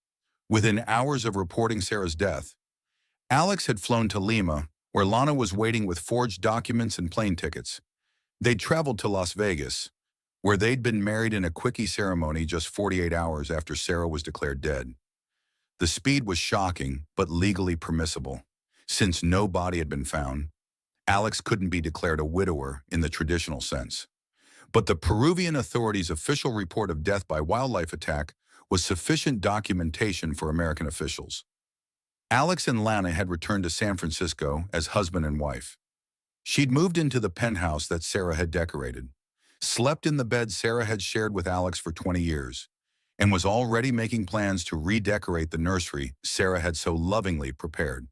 Speaker 1: Within hours of reporting Sarah's death, Alex had flown to Lima, where Lana was waiting with forged documents and plane tickets. They'd traveled to Las Vegas, where they'd been married in a quickie ceremony just 48 hours after Sarah was declared dead. The speed was shocking, but legally permissible. Since no body had been found, Alex couldn't be declared a widower in the traditional sense. But the Peruvian authorities' official report of death by wildlife attack was sufficient documentation for American officials. Alex and Lana had returned to San Francisco as husband and wife. She'd moved into the penthouse that Sarah had decorated, slept in the bed Sarah had shared with Alex for 20 years, and was already making plans to redecorate the nursery Sarah had so lovingly prepared.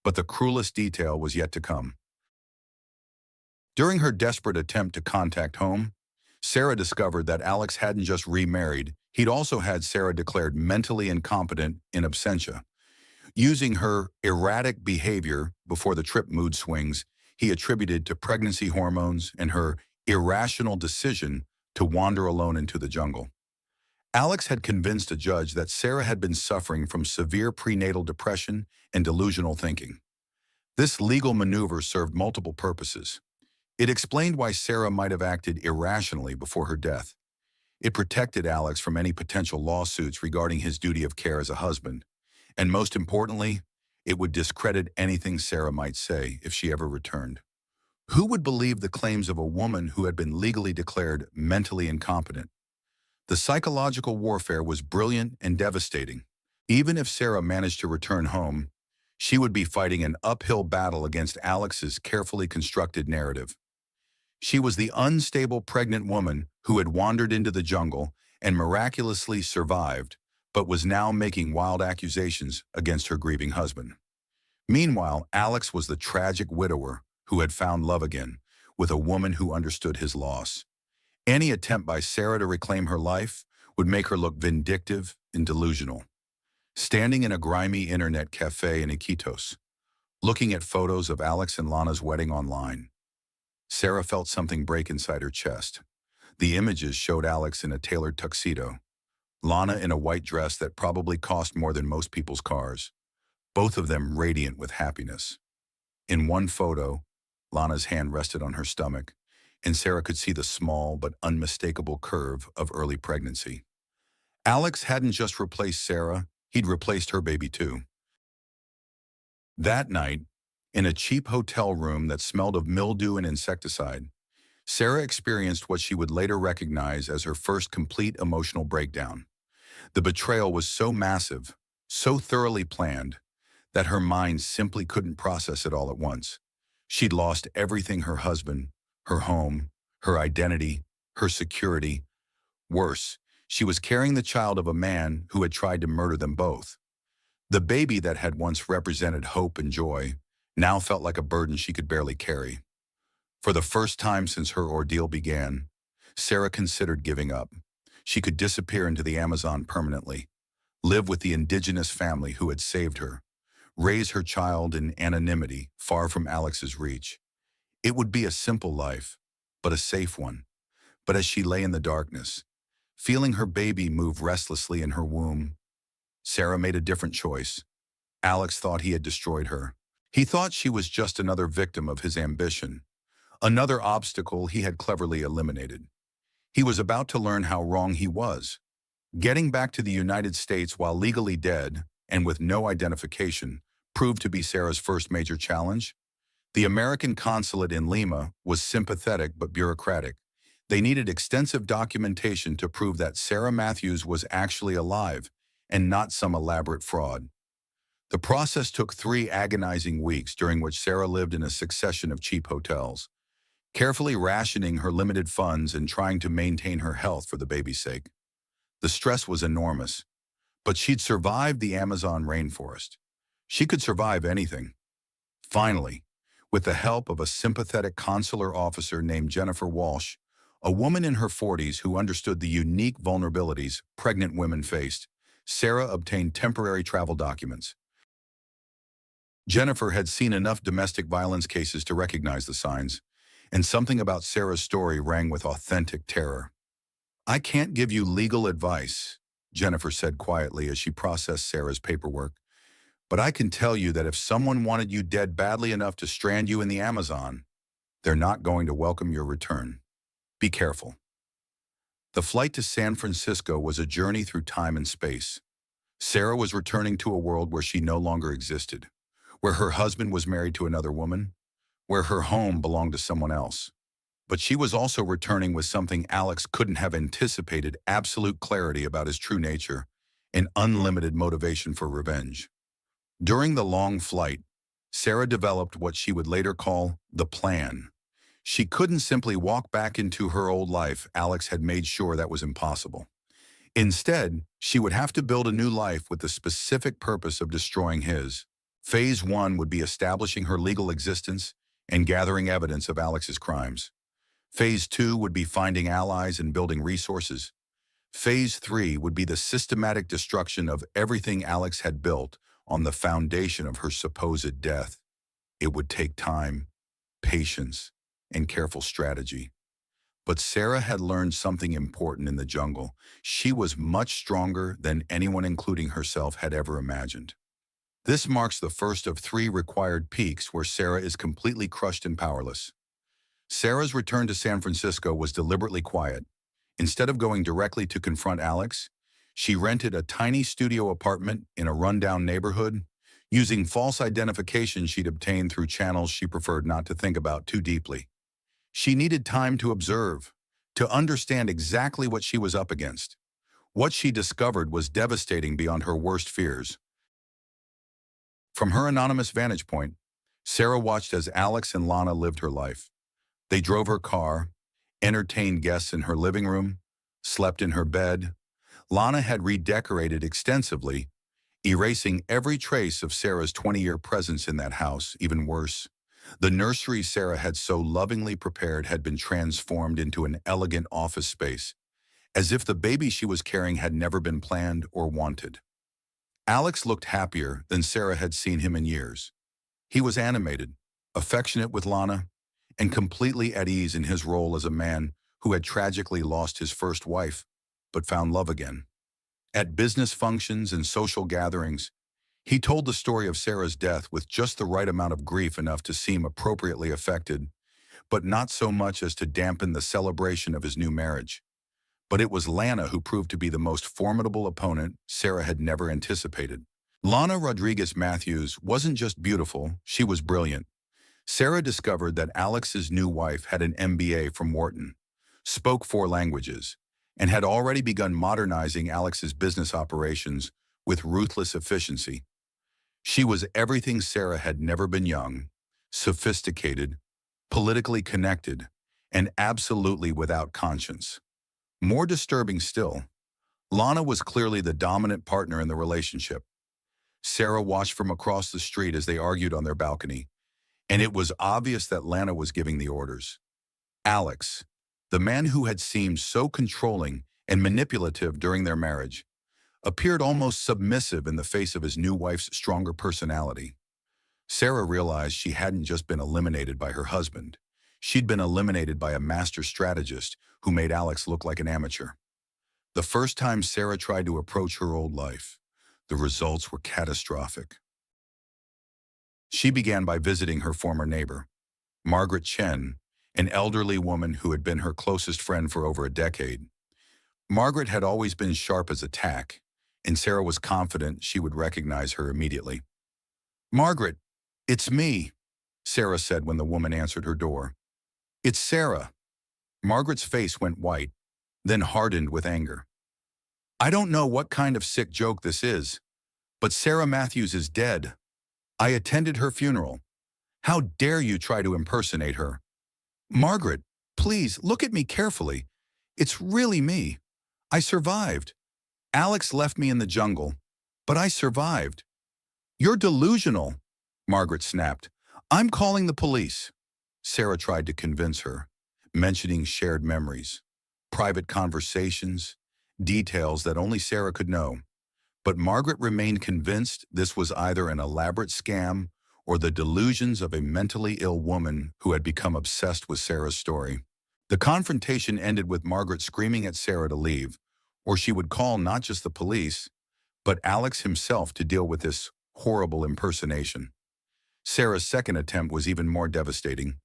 Speaker 1: But the cruelest detail was yet to come. During her desperate attempt to contact home, Sarah discovered that Alex hadn't just remarried, he'd also had Sarah declared mentally incompetent in absentia. Using her erratic behavior before the trip mood swings, he attributed to pregnancy hormones and her irrational decision to wander alone into the jungle. Alex had convinced a judge that Sarah had been suffering from severe prenatal depression and delusional thinking. This legal maneuver served multiple purposes. It explained why Sarah might have acted irrationally before her death. It protected Alex from any potential lawsuits regarding his duty of care as a husband. And most importantly, it would discredit anything Sarah might say if she ever returned. Who would believe the claims of a woman who had been legally declared mentally incompetent? The psychological warfare was brilliant and devastating. Even if Sarah managed to return home, she would be fighting an uphill battle against Alex's carefully constructed narrative. She was the unstable pregnant woman who had wandered into the jungle and miraculously survived, but was now making wild accusations against her grieving husband. Meanwhile, Alex was the tragic widower who had found love again, with a woman who understood his loss. Any attempt by Sarah to reclaim her life would make her look vindictive and delusional. Standing in a grimy internet cafe in Iquitos, looking at photos of Alex and Lana's wedding online, Sarah felt something break inside her chest. The images showed Alex in a tailored tuxedo, Lana in a white dress that probably cost more than most people's cars, both of them radiant with happiness. In one photo, Lana's hand rested on her stomach, and Sarah could see the small but unmistakable curve of early pregnancy. Alex hadn't just replaced Sarah, he'd replaced her baby too. That night, in a cheap hotel room that smelled of mildew and insecticide, Sarah experienced what she would later recognize as her first complete emotional breakdown. The betrayal was so massive, so thoroughly planned, that her mind simply couldn't process it all at once. She'd lost everything: her husband, her home, her identity, her security. Worse, she was carrying the child of a man who had tried to murder them both. The baby that had once represented hope and joy now felt like a burden she could barely carry. For the first time since her ordeal began, Sarah considered giving up. She could disappear into the Amazon permanently, live with the indigenous family who had saved her, raise her child in anonymity far from Alex's reach. It would be a simple life, but a safe one. But as she lay in the darkness, feeling her baby move restlessly in her womb, Sarah made a different choice. Alex thought he had destroyed her. He thought she was just another victim of his ambition, another obstacle he had cleverly eliminated. He was about to learn how wrong he was. Getting back to the United States while legally dead and with no identification proved to be Sarah's first major challenge. The American consulate in Lima was sympathetic but bureaucratic. They needed extensive documentation to prove that Sarah Matthews was actually alive and not some elaborate fraud. The process took 3 agonizing weeks, during which Sarah lived in a succession of cheap hotels, carefully rationing her limited funds and trying to maintain her health for the baby's sake. The stress was enormous, but she'd survived the Amazon rainforest. She could survive anything. Finally, with the help of a sympathetic consular officer named Jennifer Walsh, a woman in her 40s who understood the unique vulnerabilities pregnant women faced, Sarah obtained temporary travel documents. Jennifer had seen enough domestic violence cases to recognize the signs, and something about Sarah's story rang with authentic terror. "I can't give you legal advice," Jennifer said quietly as she processed Sarah's paperwork, "but I can tell you that if someone wanted you dead badly enough to strand you in the Amazon, they're not going to welcome your return. Be careful." The flight to San Francisco was a journey through time and space. Sarah was returning to a world where she no longer existed, where her husband was married to another woman, where her home belonged to someone else. But she was also returning with something Alex couldn't have anticipated: absolute clarity about his true nature and unlimited motivation for revenge. During the long flight, Sarah developed what she would later call the plan. She couldn't simply walk back into her old life. Alex had made sure that was impossible. Instead, she would have to build a new life with the specific purpose of destroying his. Phase 1 would be establishing her legal existence and gathering evidence of Alex's crimes. Phase 2 would be finding allies and building resources. Phase 3 would be the systematic destruction of everything Alex had built on the foundation of her supposed death. It would take time, patience, and careful strategy. But Sarah had learned something important in the jungle. She was much stronger than anyone, including herself, had ever imagined. This marks the first of 3 required peaks where Sarah is completely crushed and powerless. Sarah's return to San Francisco was deliberately quiet. Instead of going directly to confront Alex, she rented a tiny studio apartment in a rundown neighborhood, using false identification she'd obtained through channels she preferred not to think about too deeply. She needed time to observe, to understand exactly what she was up against. What she discovered was devastating beyond her worst fears. From her anonymous vantage point, Sarah watched as Alex and Lana lived her life. They drove her car, entertained guests in her living room, slept in her bed. Lana had redecorated extensively, erasing every trace of Sarah's 20-year presence in that house. Even worse, the nursery Sarah had so lovingly prepared had been transformed into an elegant office space, as if the baby she was carrying had never been planned or wanted. Alex looked happier than Sarah had seen him in years. He was animated, affectionate with Lana, and completely at ease in his role as a man who had tragically lost his first wife, but found love again. At business functions and social gatherings, he told the story of Sarah's death with just the right amount of grief, enough to seem appropriately affected, but not so much as to dampen the celebration of his new marriage. But it was Lana who proved to be the most formidable opponent Sarah had never anticipated. Lana Rodriguez Matthews wasn't just beautiful, she was brilliant. Sarah discovered that Alex's new wife had an MBA from Wharton, spoke 4 languages, and had already begun modernizing Alex's business operations with ruthless efficiency. She was everything Sarah had never been: young, sophisticated, politically connected, and absolutely without conscience. More disturbing still, Lana was clearly the dominant partner in the relationship. Sarah watched from across the street as they argued on their balcony, and it was obvious that Lana was giving the orders. Alex, the man who had seemed so controlling and manipulative during their marriage, appeared almost submissive in the face of his new wife's stronger personality. Sarah realized she hadn't just been eliminated by her husband. She'd been eliminated by a master strategist who made Alex look like an amateur. The first time Sarah tried to approach her old life, the results were catastrophic. She began by visiting her former neighbor, Margaret Chen, an elderly woman who had been her closest friend for over a decade. Margaret had always been sharp as a tack, and Sarah was confident she would recognize her immediately. "Margaret, it's me," Sarah said when the woman answered her door. "It's Sarah." Margaret's face went white, then hardened with anger. "I don't know what kind of sick joke this is, but Sarah Matthews is dead. I attended her funeral. How dare you try to impersonate her?" "Margaret, please look at me carefully. It's really me. I survived. Alex left me in the jungle, but I survived." "You're delusional," Margaret snapped. "I'm calling the police." Sarah tried to convince her, mentioning shared memories, private conversations, details that only Sarah could know. But Margaret remained convinced this was either an elaborate scam or the delusions of a mentally ill woman who had become obsessed with Sarah's story. The confrontation ended with Margaret screaming at Sarah to leave, or she would call not just the police, but Alex himself to deal with this horrible impersonation. Sarah's second attempt was even more devastating.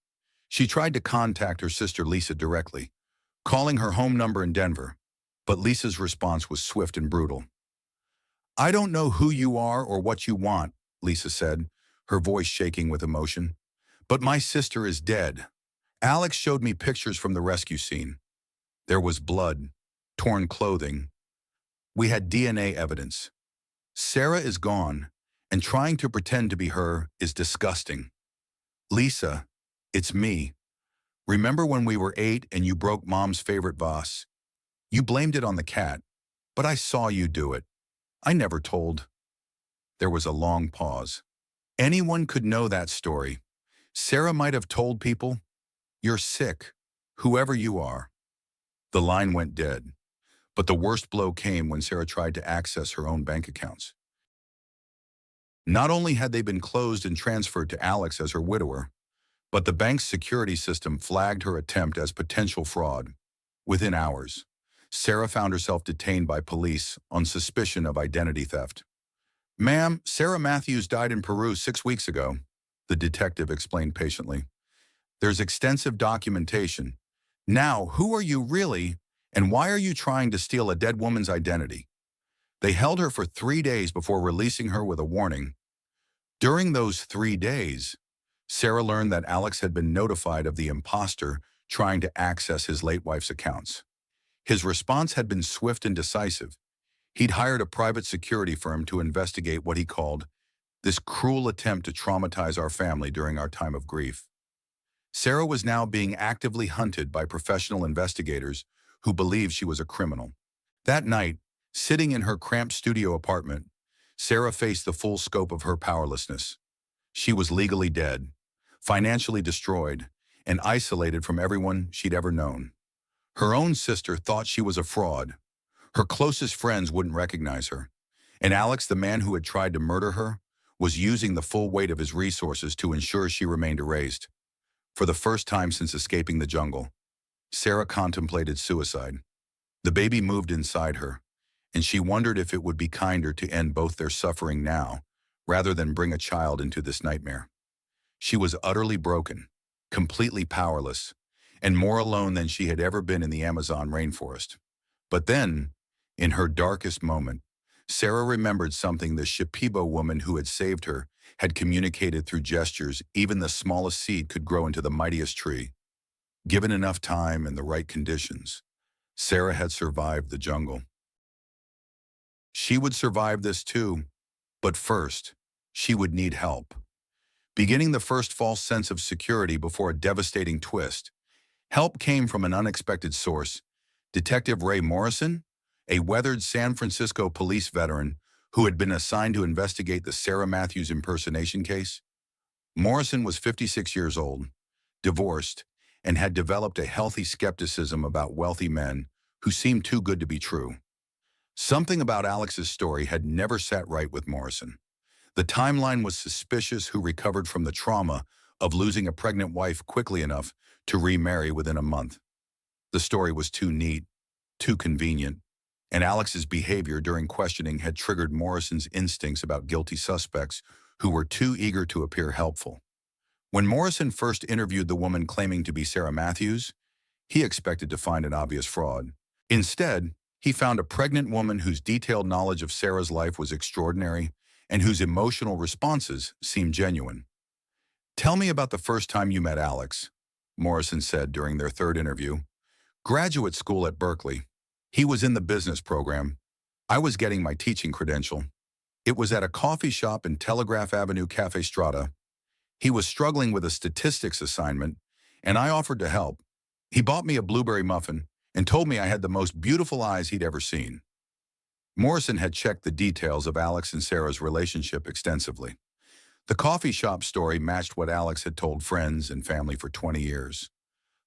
Speaker 1: She tried to contact her sister Lisa directly, calling her home number in Denver, but Lisa's response was swift and brutal. "I don't know who you are or what you want," Lisa said, her voice shaking with emotion, "but my sister is dead. Alex showed me pictures from the rescue scene. There was blood, torn clothing. We had DNA evidence. Sarah is gone, and trying to pretend to be her is disgusting. Lisa, it's me. Remember when we were 8 and you broke Mom's favorite vase? You blamed it on the cat, but I saw you do it. I never told." There was a long pause. Anyone could know that story. Sarah might have told people, "You're sick, whoever you are." The line went dead, but the worst blow came when Sarah tried to access her own bank accounts. Not only had they been closed and transferred to Alex as her widower, but the bank's security system flagged her attempt as potential fraud. Within hours, Sarah found herself detained by police on suspicion of identity theft. "Ma'am, Sarah Matthews died in Peru 6 weeks ago," the detective explained patiently. "There's extensive documentation. Now, who are you really, and why are you trying to steal a dead woman's identity?" They held her for 3 days before releasing her with a warning. During those 3 days, Sarah learned that Alex had been notified of the imposter trying to access his late wife's accounts. His response had been swift and decisive. He'd hired a private security firm to investigate what he called this cruel attempt to traumatize our family during our time of grief. Sarah was now being actively hunted by professional investigators who believed she was a criminal. That night, sitting in her cramped studio apartment, Sarah faced the full scope of her powerlessness. She was legally dead, financially destroyed, and isolated from everyone she'd ever known. Her own sister thought she was a fraud. Her closest friends wouldn't recognize her. And Alex, the man who had tried to murder her, was using the full weight of his resources to ensure she remained erased. For the first time since escaping the jungle, Sarah contemplated suicide. The baby moved inside her, and she wondered if it would be kinder to end both their suffering now, rather than bring a child into this nightmare. She was utterly broken, completely powerless, and more alone than she had ever been in the Amazon rainforest. But then, in her darkest moment, Sarah remembered something the Shipibo woman who had saved her had communicated through gestures. Even the smallest seed could grow into the mightiest tree. Given enough time and the right conditions, Sarah had survived the jungle. She would survive this too, but first, she would need help. Beginning the first false sense of security before a devastating twist, help came from an unexpected source: Detective Ray Morrison, a weathered San Francisco police veteran who had been assigned to investigate the Sarah Matthews impersonation case. Morrison was 56 years old, divorced, and had developed a healthy skepticism about wealthy men who seemed too good to be true. Something about Alex's story had never sat right with Morrison. The timeline was suspicious. Who recovered from the trauma of losing a pregnant wife quickly enough to remarry within a month. The story was too neat, too convenient, and Alex's behavior during questioning had triggered Morrison's instincts about guilty suspects who were too eager to appear helpful. When Morrison first interviewed the woman claiming to be Sarah Matthews, he expected to find an obvious fraud. Instead, he found a pregnant woman whose detailed knowledge of Sarah's life was extraordinary and whose emotional responses seemed genuine. "Tell me about the first time you met Alex," Morrison said during their third interview. "Graduate school at Berkeley. He was in the business program. I was getting my teaching credential. It was at a coffee shop in Telegraph Avenue Cafe Strata. He was struggling with a statistics assignment, and I offered to help. He bought me a blueberry muffin and told me I had the most beautiful eyes he'd ever seen." Morrison had checked the details of Alex and Sarah's relationship extensively. The coffee shop story matched what Alex had told friends and family for 20 years.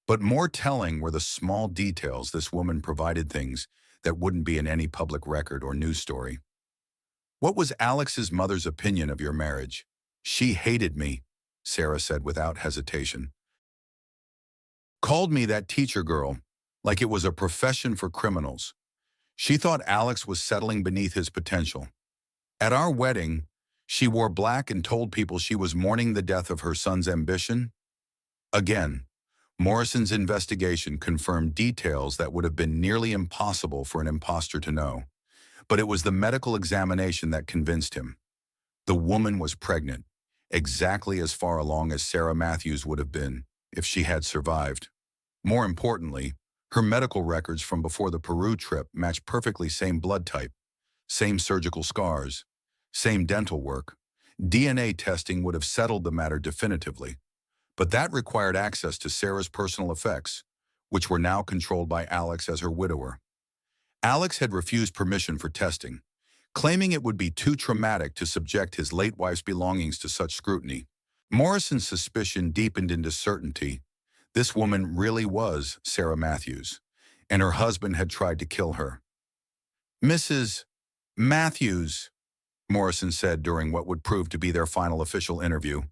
Speaker 1: But more telling were the small details. This woman provided things that wouldn't be in any public record or news story. What was Alex's mother's opinion of your marriage? She hated me, Sarah said without hesitation. Called me that teacher girl, like it was a profession for criminals. She thought Alex was settling beneath his potential. At our wedding, she wore black and told people she was mourning the death of her son's ambition. Again, Morrison's investigation confirmed details that would have been nearly impossible for an imposter to know. But it was the medical examination that convinced him. The woman was pregnant, exactly as far along as Sarah Matthews would have been if she had survived. More importantly, her medical records from before the Peru trip matched perfectly same blood type, same surgical scars, same dental work. DNA testing would have settled the matter definitively. But that required access to Sarah's personal effects, which were now controlled by Alex as her widower. Alex had refused permission for testing, claiming it would be too traumatic to subject his late wife's belongings to such scrutiny. Morrison's suspicion deepened into certainty. This woman really was Sarah Matthews, and her husband had tried to kill her. "Mrs. Matthews," Morrison said during what would prove to be their final official interview,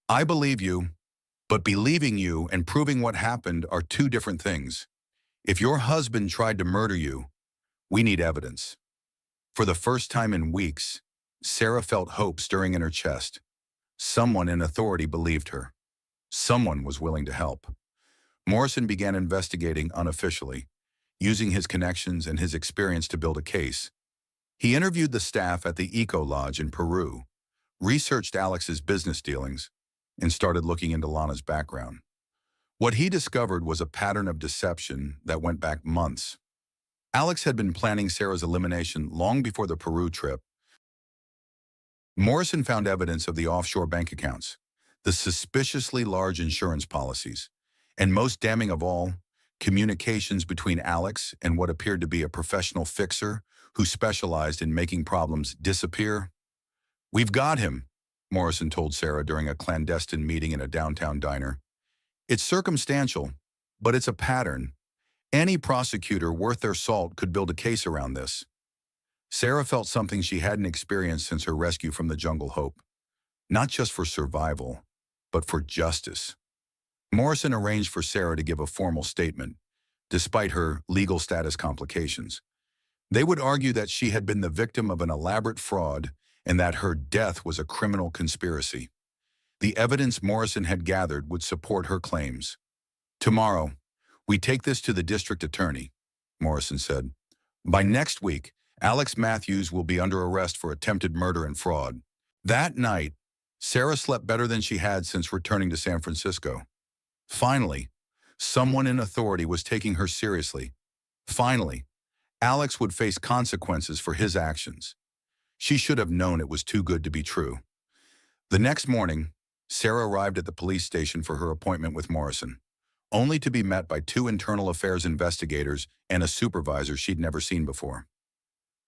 Speaker 1: "I believe you, but believing you and proving what happened are two different things. If your husband tried to murder you, we need evidence." For the first time in weeks, Sarah felt hope stirring in her chest. Someone in authority believed her. Someone was willing to help. Morrison began investigating unofficially, using his connections and his experience to build a case. He interviewed the staff at the Eco Lodge in Peru, researched Alex's business dealings, and started looking into Lana's background. What he discovered was a pattern of deception that went back months. Alex had been planning Sarah's elimination long before the Peru trip. Morrison found evidence of the offshore bank accounts, the suspiciously large insurance policies, and most damning of all, communications between Alex and what appeared to be a professional fixer who specialized in making problems disappear. "We've got him," Morrison told Sarah during a clandestine meeting in a downtown diner. "It's circumstantial, but it's a pattern. Any prosecutor worth their salt could build a case around this." Sarah felt something she hadn't experienced since her rescue from the jungle hope. Not just for survival, but for justice. Morrison arranged for Sarah to give a formal statement, despite her legal status complications. They would argue that she had been the victim of an elaborate fraud and that her death was a criminal conspiracy. The evidence Morrison had gathered would support her claims. "Tomorrow, we take this to the district attorney," Morrison said. "By next week, Alex Matthews will be under arrest for attempted murder and fraud." That night, Sarah slept better than she had since returning to San Francisco. Finally, someone in authority was taking her seriously. Finally, Alex would face consequences for his actions. She should have known it was too good to be true. The next morning, Sarah arrived at the police station for her appointment with Morrison, only to be met by two internal affairs investigators and a supervisor she'd never seen before.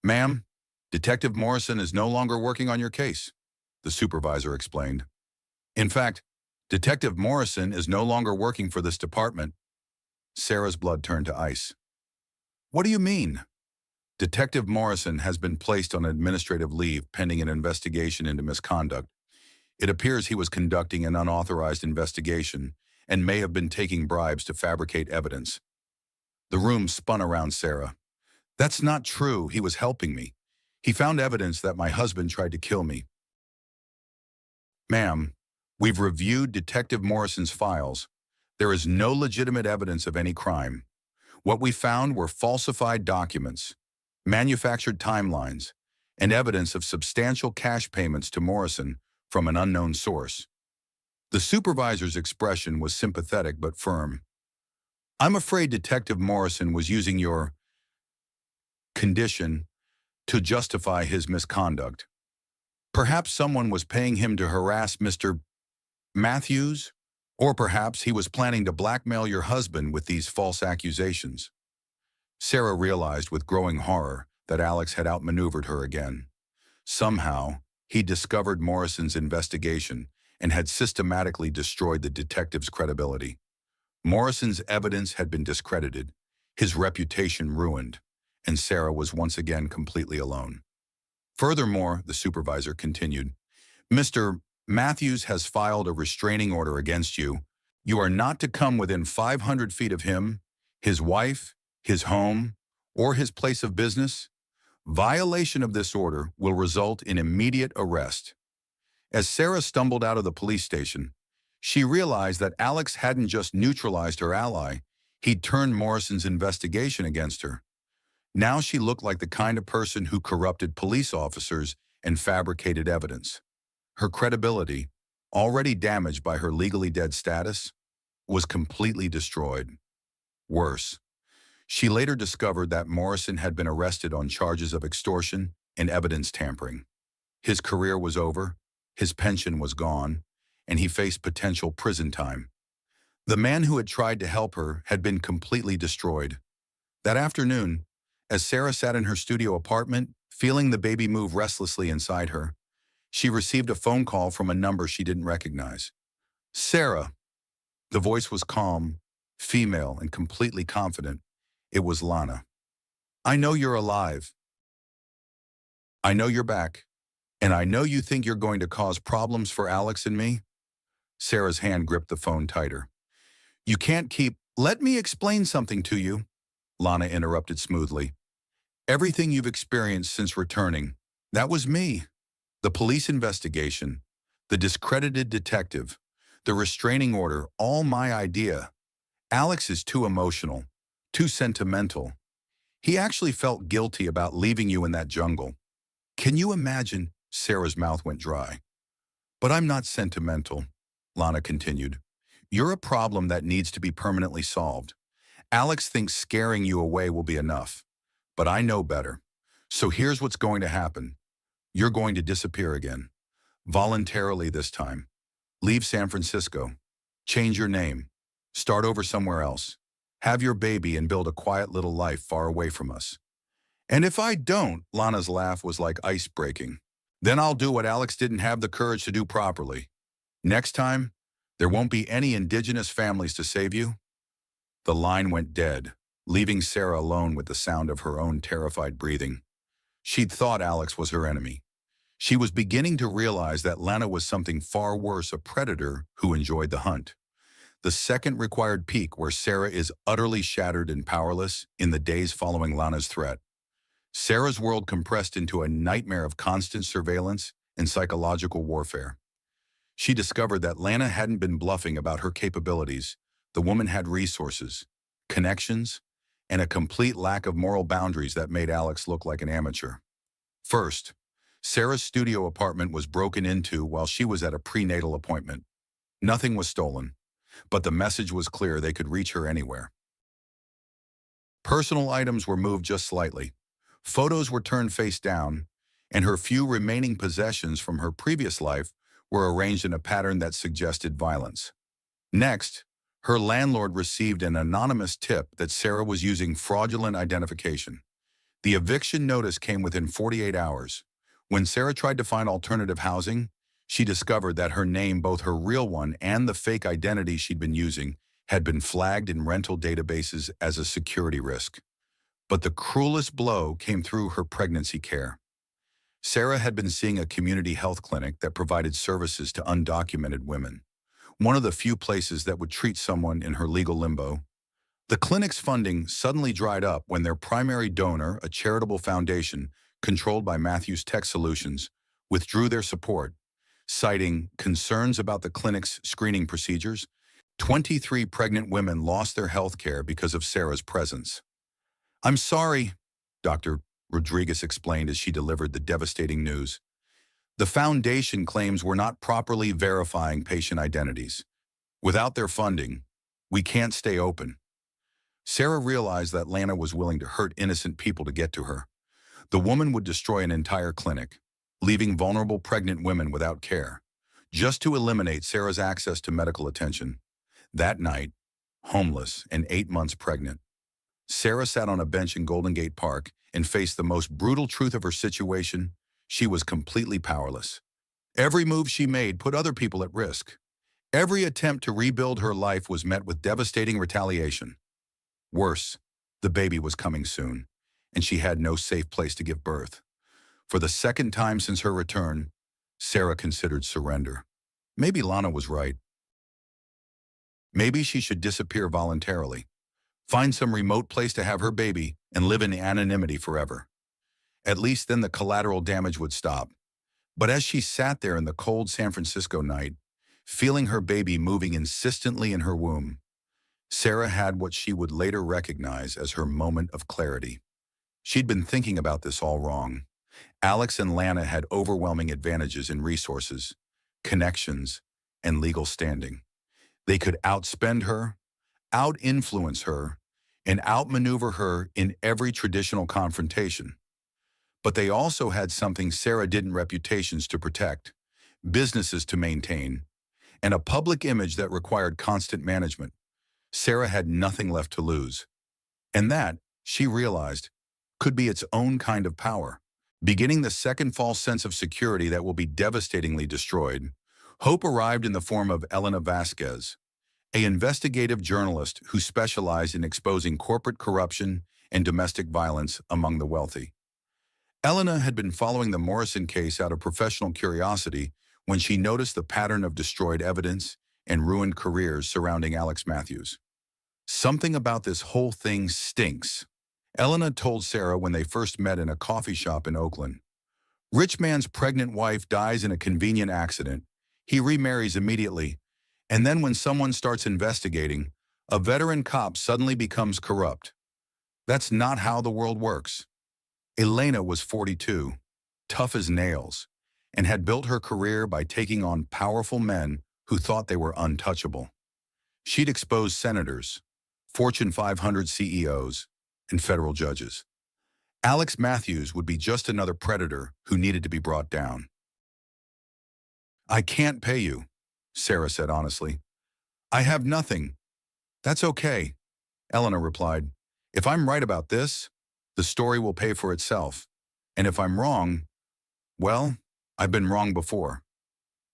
Speaker 1: "Ma'am, Detective Morrison is no longer working on your case," the supervisor explained. "In fact, Detective Morrison is no longer working for this department." Sarah's blood turned to ice. "What do you mean?" "Detective Morrison has been placed on administrative leave pending an investigation into misconduct. It appears he was conducting an unauthorized investigation and may have been taking bribes to fabricate evidence." The room spun around Sarah. "That's not true. He was helping me. He found evidence that my husband tried to kill me." "Ma'am, we've reviewed Detective Morrison's files. There is no legitimate evidence of any crime. What we found were falsified documents, manufactured timelines, and evidence of substantial cash payments to Morrison from an unknown source." The supervisor's expression was sympathetic but firm. "I'm afraid Detective Morrison was using your condition to justify his misconduct. Perhaps someone was paying him to harass Mr. Matthews, or perhaps he was planning to blackmail your husband with these false accusations." Sarah realized with growing horror that Alex had outmaneuvered her again. Somehow, he discovered Morrison's investigation and had systematically destroyed the detective's credibility. Morrison's evidence had been discredited, his reputation ruined, and Sarah was once again completely alone. Furthermore, the supervisor continued, Mr. Matthews has filed a restraining order against you. You are not to come within 500 feet of him, his wife, his home, or his place of business. Violation of this order will result in immediate arrest. As Sarah stumbled out of the police station, she realized that Alex hadn't just neutralized her ally, he'd turned Morrison's investigation against her. Now she looked like the kind of person who corrupted police officers and fabricated evidence. Her credibility, already damaged by her legally dead status, was completely destroyed. Worse, she later discovered that Morrison had been arrested on charges of extortion and evidence tampering. His career was over, his pension was gone, and he faced potential prison time. The man who had tried to help her had been completely destroyed. That afternoon, as Sarah sat in her studio apartment, feeling the baby move restlessly inside her, she received a phone call from a number she didn't recognize. Sarah. The voice was calm, female, and completely confident. It was Lana. I know you're alive. I know you're back. And I know you think you're going to cause problems for Alex and me. Sarah's hand gripped the phone tighter. You can't keep... Let me explain something to you, Lana interrupted smoothly. Everything you've experienced since returning, that was me. The police investigation, the discredited detective, the restraining order, all my idea. Alex is too emotional, too sentimental. He actually felt guilty about leaving you in that jungle. Can you imagine? Sarah's mouth went dry. But I'm not sentimental, Lana continued. You're a problem that needs to be permanently solved. Alex thinks scaring you away will be enough. But I know better. So here's what's going to happen. You're going to disappear again. Voluntarily this time. Leave San Francisco. Change your name. Start over somewhere else. Have your baby and build a quiet little life far away from us. And if I don't, Lana's laugh was like ice breaking. Then I'll do what Alex didn't have the courage to do properly. Next time, there won't be any indigenous families to save you. The line went dead, leaving Sarah alone with the sound of her own terrified breathing. She'd thought Alex was her enemy. She was beginning to realize that Lana was something far worse, a predator who enjoyed the hunt. The second required peak where Sarah is utterly shattered and powerless in the days following Lana's threat. Sarah's world compressed into a nightmare of constant surveillance and psychological warfare. She discovered that Lana hadn't been bluffing about her capabilities. The woman had resources, connections, and a complete lack of moral boundaries that made Alex look like an amateur. First, Sarah's studio apartment was broken into while she was at a prenatal appointment. Nothing was stolen, but the message was clear: they could reach her anywhere. Personal items were moved just slightly. Photos were turned face down, and her few remaining possessions from her previous life were arranged in a pattern that suggested violence. Next, her landlord received an anonymous tip that Sarah was using fraudulent identification. The eviction notice came within 48 hours. When Sarah tried to find alternative housing, she discovered that her name, both her real one and the fake identity she'd been using, had been flagged in rental databases as a security risk. But the cruelest blow came through her pregnancy care. Sarah had been seeing a community health clinic that provided services to undocumented women, one of the few places that would treat someone in her legal limbo. The clinic's funding suddenly dried up when their primary donor, a charitable foundation controlled by Matthews Tech Solutions, withdrew their support, citing concerns about the clinic's screening procedures. 23 pregnant women lost their health care because of Sarah's presence. I'm sorry, Dr. Rodriguez explained as she delivered the devastating news. The foundation claims we're not properly verifying patient identities. Without their funding, we can't stay open. Sarah realized that Lana was willing to hurt innocent people to get to her. The woman would destroy an entire clinic, leaving vulnerable pregnant women without care, just to eliminate Sarah's access to medical attention. That night, homeless and 8 months pregnant, Sarah sat on a bench in Golden Gate Park and faced the most brutal truth of her situation. She was completely powerless. Every move she made put other people at risk. Every attempt to rebuild her life was met with devastating retaliation. Worse, the baby was coming soon, and she had no safe place to give birth. For the second time since her return, Sarah considered surrender. Maybe Lana was right. Maybe she should disappear voluntarily, find some remote place to have her baby, and live in anonymity forever. At least then the collateral damage would stop. But as she sat there in the cold San Francisco night, feeling her baby moving insistently in her womb, Sarah had what she would later recognize as her moment of clarity. She'd been thinking about this all wrong. Alex and Lana had overwhelming advantages in resources, connections, and legal standing. They could outspend her, out-influence her, and outmaneuver her in every traditional confrontation. But they also had something Sarah didn't: reputations to protect, businesses to maintain, and a public image that required constant management. Sarah had nothing left to lose. And that, she realized, could be its own kind of power. Beginning the second false sense of security that will be devastatingly destroyed, hope arrived in the form of Elena Vasquez, an investigative journalist who specialized in exposing corporate corruption and domestic violence among the wealthy. Elena had been following the Morrison case out of professional curiosity when she noticed the pattern of destroyed evidence and ruined careers surrounding Alex Matthews. "Something about this whole thing stinks," Elena told Sarah when they first met in a coffee shop in Oakland. "Rich man's pregnant wife dies in a convenient accident. He remarries immediately. And then when someone starts investigating, a veteran cop suddenly becomes corrupt. That's not how the world works." Elena was 42, tough as nails, and had built her career by taking on powerful men who thought they were untouchable. She'd exposed senators, Fortune 500 CEOs, and federal judges. Alex Matthews would be just another predator who needed to be brought down. "I can't pay you," Sarah said honestly. "I have nothing." "That's okay," Elena replied. "If I'm right about this, the story will pay for itself. And if I'm wrong, well, I've been wrong before."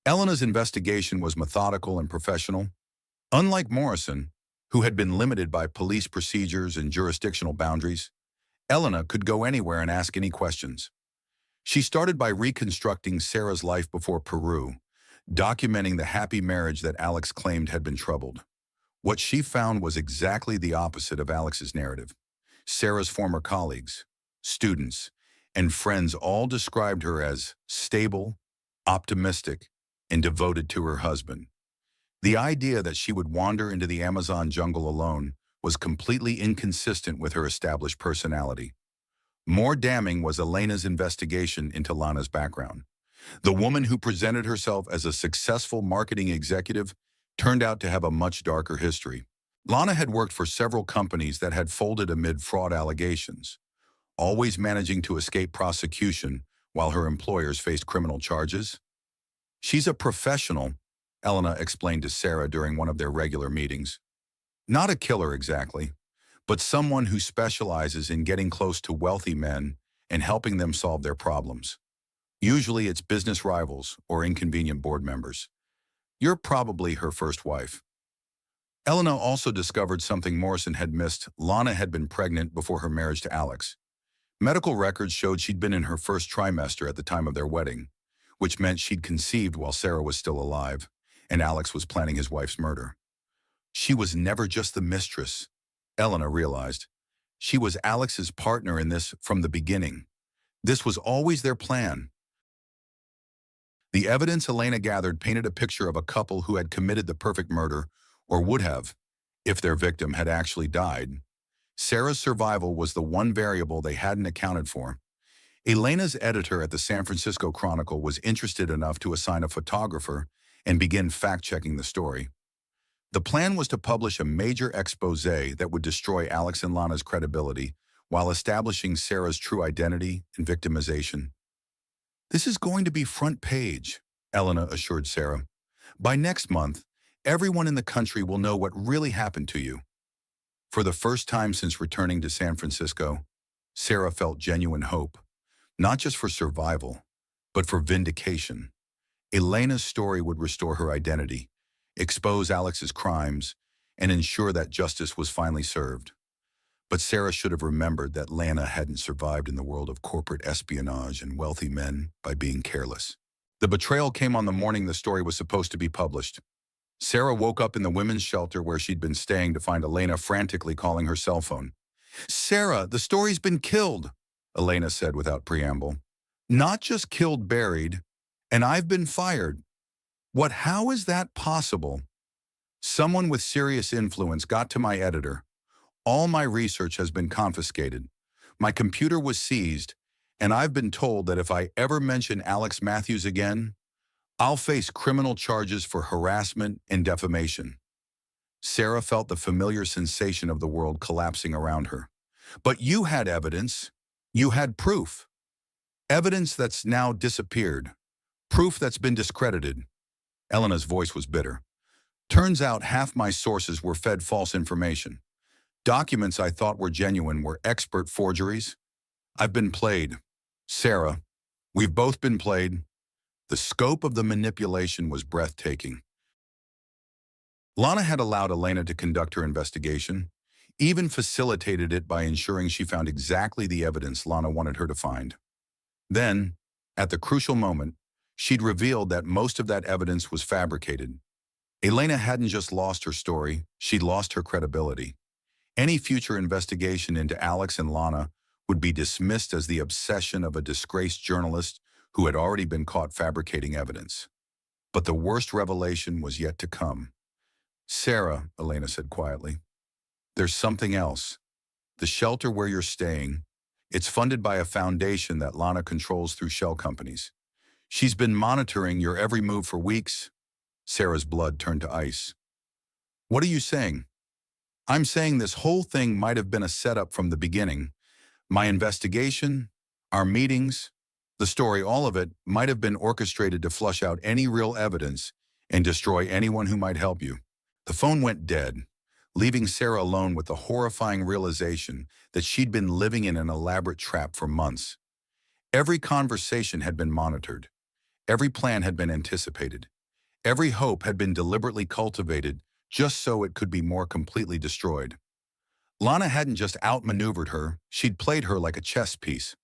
Speaker 1: Elena's investigation was methodical and professional. Unlike Morrison, who had been limited by police procedures and jurisdictional boundaries, Elena could go anywhere and ask any questions. She started by reconstructing Sarah's life before Peru, documenting the happy marriage that Alex claimed had been troubled. What she found was exactly the opposite of Alex's narrative. Sarah's former colleagues, students, and friends all described her as stable, optimistic, and devoted to her husband. The idea that she would wander into the Amazon jungle alone was completely inconsistent with her established personality. More damning was Elena's investigation into Lana's background. The woman who presented herself as a successful marketing executive turned out to have a much darker history. Lana had worked for several companies that had folded amid fraud allegations, always managing to escape prosecution while her employers faced criminal charges. "She's a professional," Elena explained to Sarah during one of their regular meetings. "Not a killer exactly, but someone who specializes in getting close to wealthy men and helping them solve their problems. Usually it's business rivals or inconvenient board members. You're probably her first wife." Elena also discovered something Morrison had missed. Lana had been pregnant before her marriage to Alex. Medical records showed she'd been in her first trimester at the time of their wedding, which meant she'd conceived while Sarah was still alive, and Alex was planning his wife's murder. She was never just the mistress, Elena realized. She was Alex's partner in this from the beginning. This was always their plan. The evidence Elena gathered painted a picture of a couple who had committed the perfect murder, or would have, if their victim had actually died. Sarah's survival was the one variable they hadn't accounted for. Elena's editor at the San Francisco Chronicle was interested enough to assign a photographer and begin fact-checking the story. The plan was to publish a major expose that would destroy Alex and Lana's credibility while establishing Sarah's true identity and victimization. "This is going to be front page," Elena assured Sarah. "By next month, everyone in the country will know what really happened to you." For the first time since returning to San Francisco, Sarah felt genuine hope, not just for survival, but for vindication. Elena's story would restore her identity, expose Alex's crimes, and ensure that justice was finally served. But Sarah should have remembered that Lana hadn't survived in the world of corporate espionage and wealthy men by being careless. The betrayal came on the morning the story was supposed to be published. Sarah woke up in the women's shelter where she'd been staying to find Elena frantically calling her cell phone. "Sarah, the story's been killed," Elena said without preamble. "Not just killed, buried, and I've been fired. How is that possible? Someone with serious influence got to my editor. All my research has been confiscated. My computer was seized, and I've been told that if I ever mention Alex Matthews again, I'll face criminal charges for harassment and defamation." Sarah felt the familiar sensation of the world collapsing around her. "But you had evidence. You had proof. Evidence that's now disappeared. Proof that's been discredited." Elena's voice was bitter. "Turns out half my sources were fed false information. Documents I thought were genuine were expert forgeries. I've been played. Sarah, we've both been played." The scope of the manipulation was breathtaking. Lana had allowed Elena to conduct her investigation, even facilitated it by ensuring she found exactly the evidence Lana wanted her to find. Then, at the crucial moment, she'd revealed that most of that evidence was fabricated. Elena hadn't just lost her story, she'd lost her credibility. Any future investigation into Alex and Lana would be dismissed as the obsession of a disgraced journalist who had already been caught fabricating evidence. But the worst revelation was yet to come. "Sarah," Elena said quietly, "there's something else. The shelter where you're staying, it's funded by a foundation that Lana controls through shell companies. She's been monitoring your every move for weeks." Sarah's blood turned to ice. "What are you saying?" "I'm saying this whole thing might have been a setup from the beginning. My investigation, our meetings, the story, all of it might have been orchestrated to flush out any real evidence and destroy anyone who might help you." The phone went dead, leaving Sarah alone with the horrifying realization that she'd been living in an elaborate trap for months. Every conversation had been monitored. Every plan had been anticipated. Every hope had been deliberately cultivated just so it could be more completely destroyed. Lana hadn't just outmaneuvered her, she'd played her like a chess piece,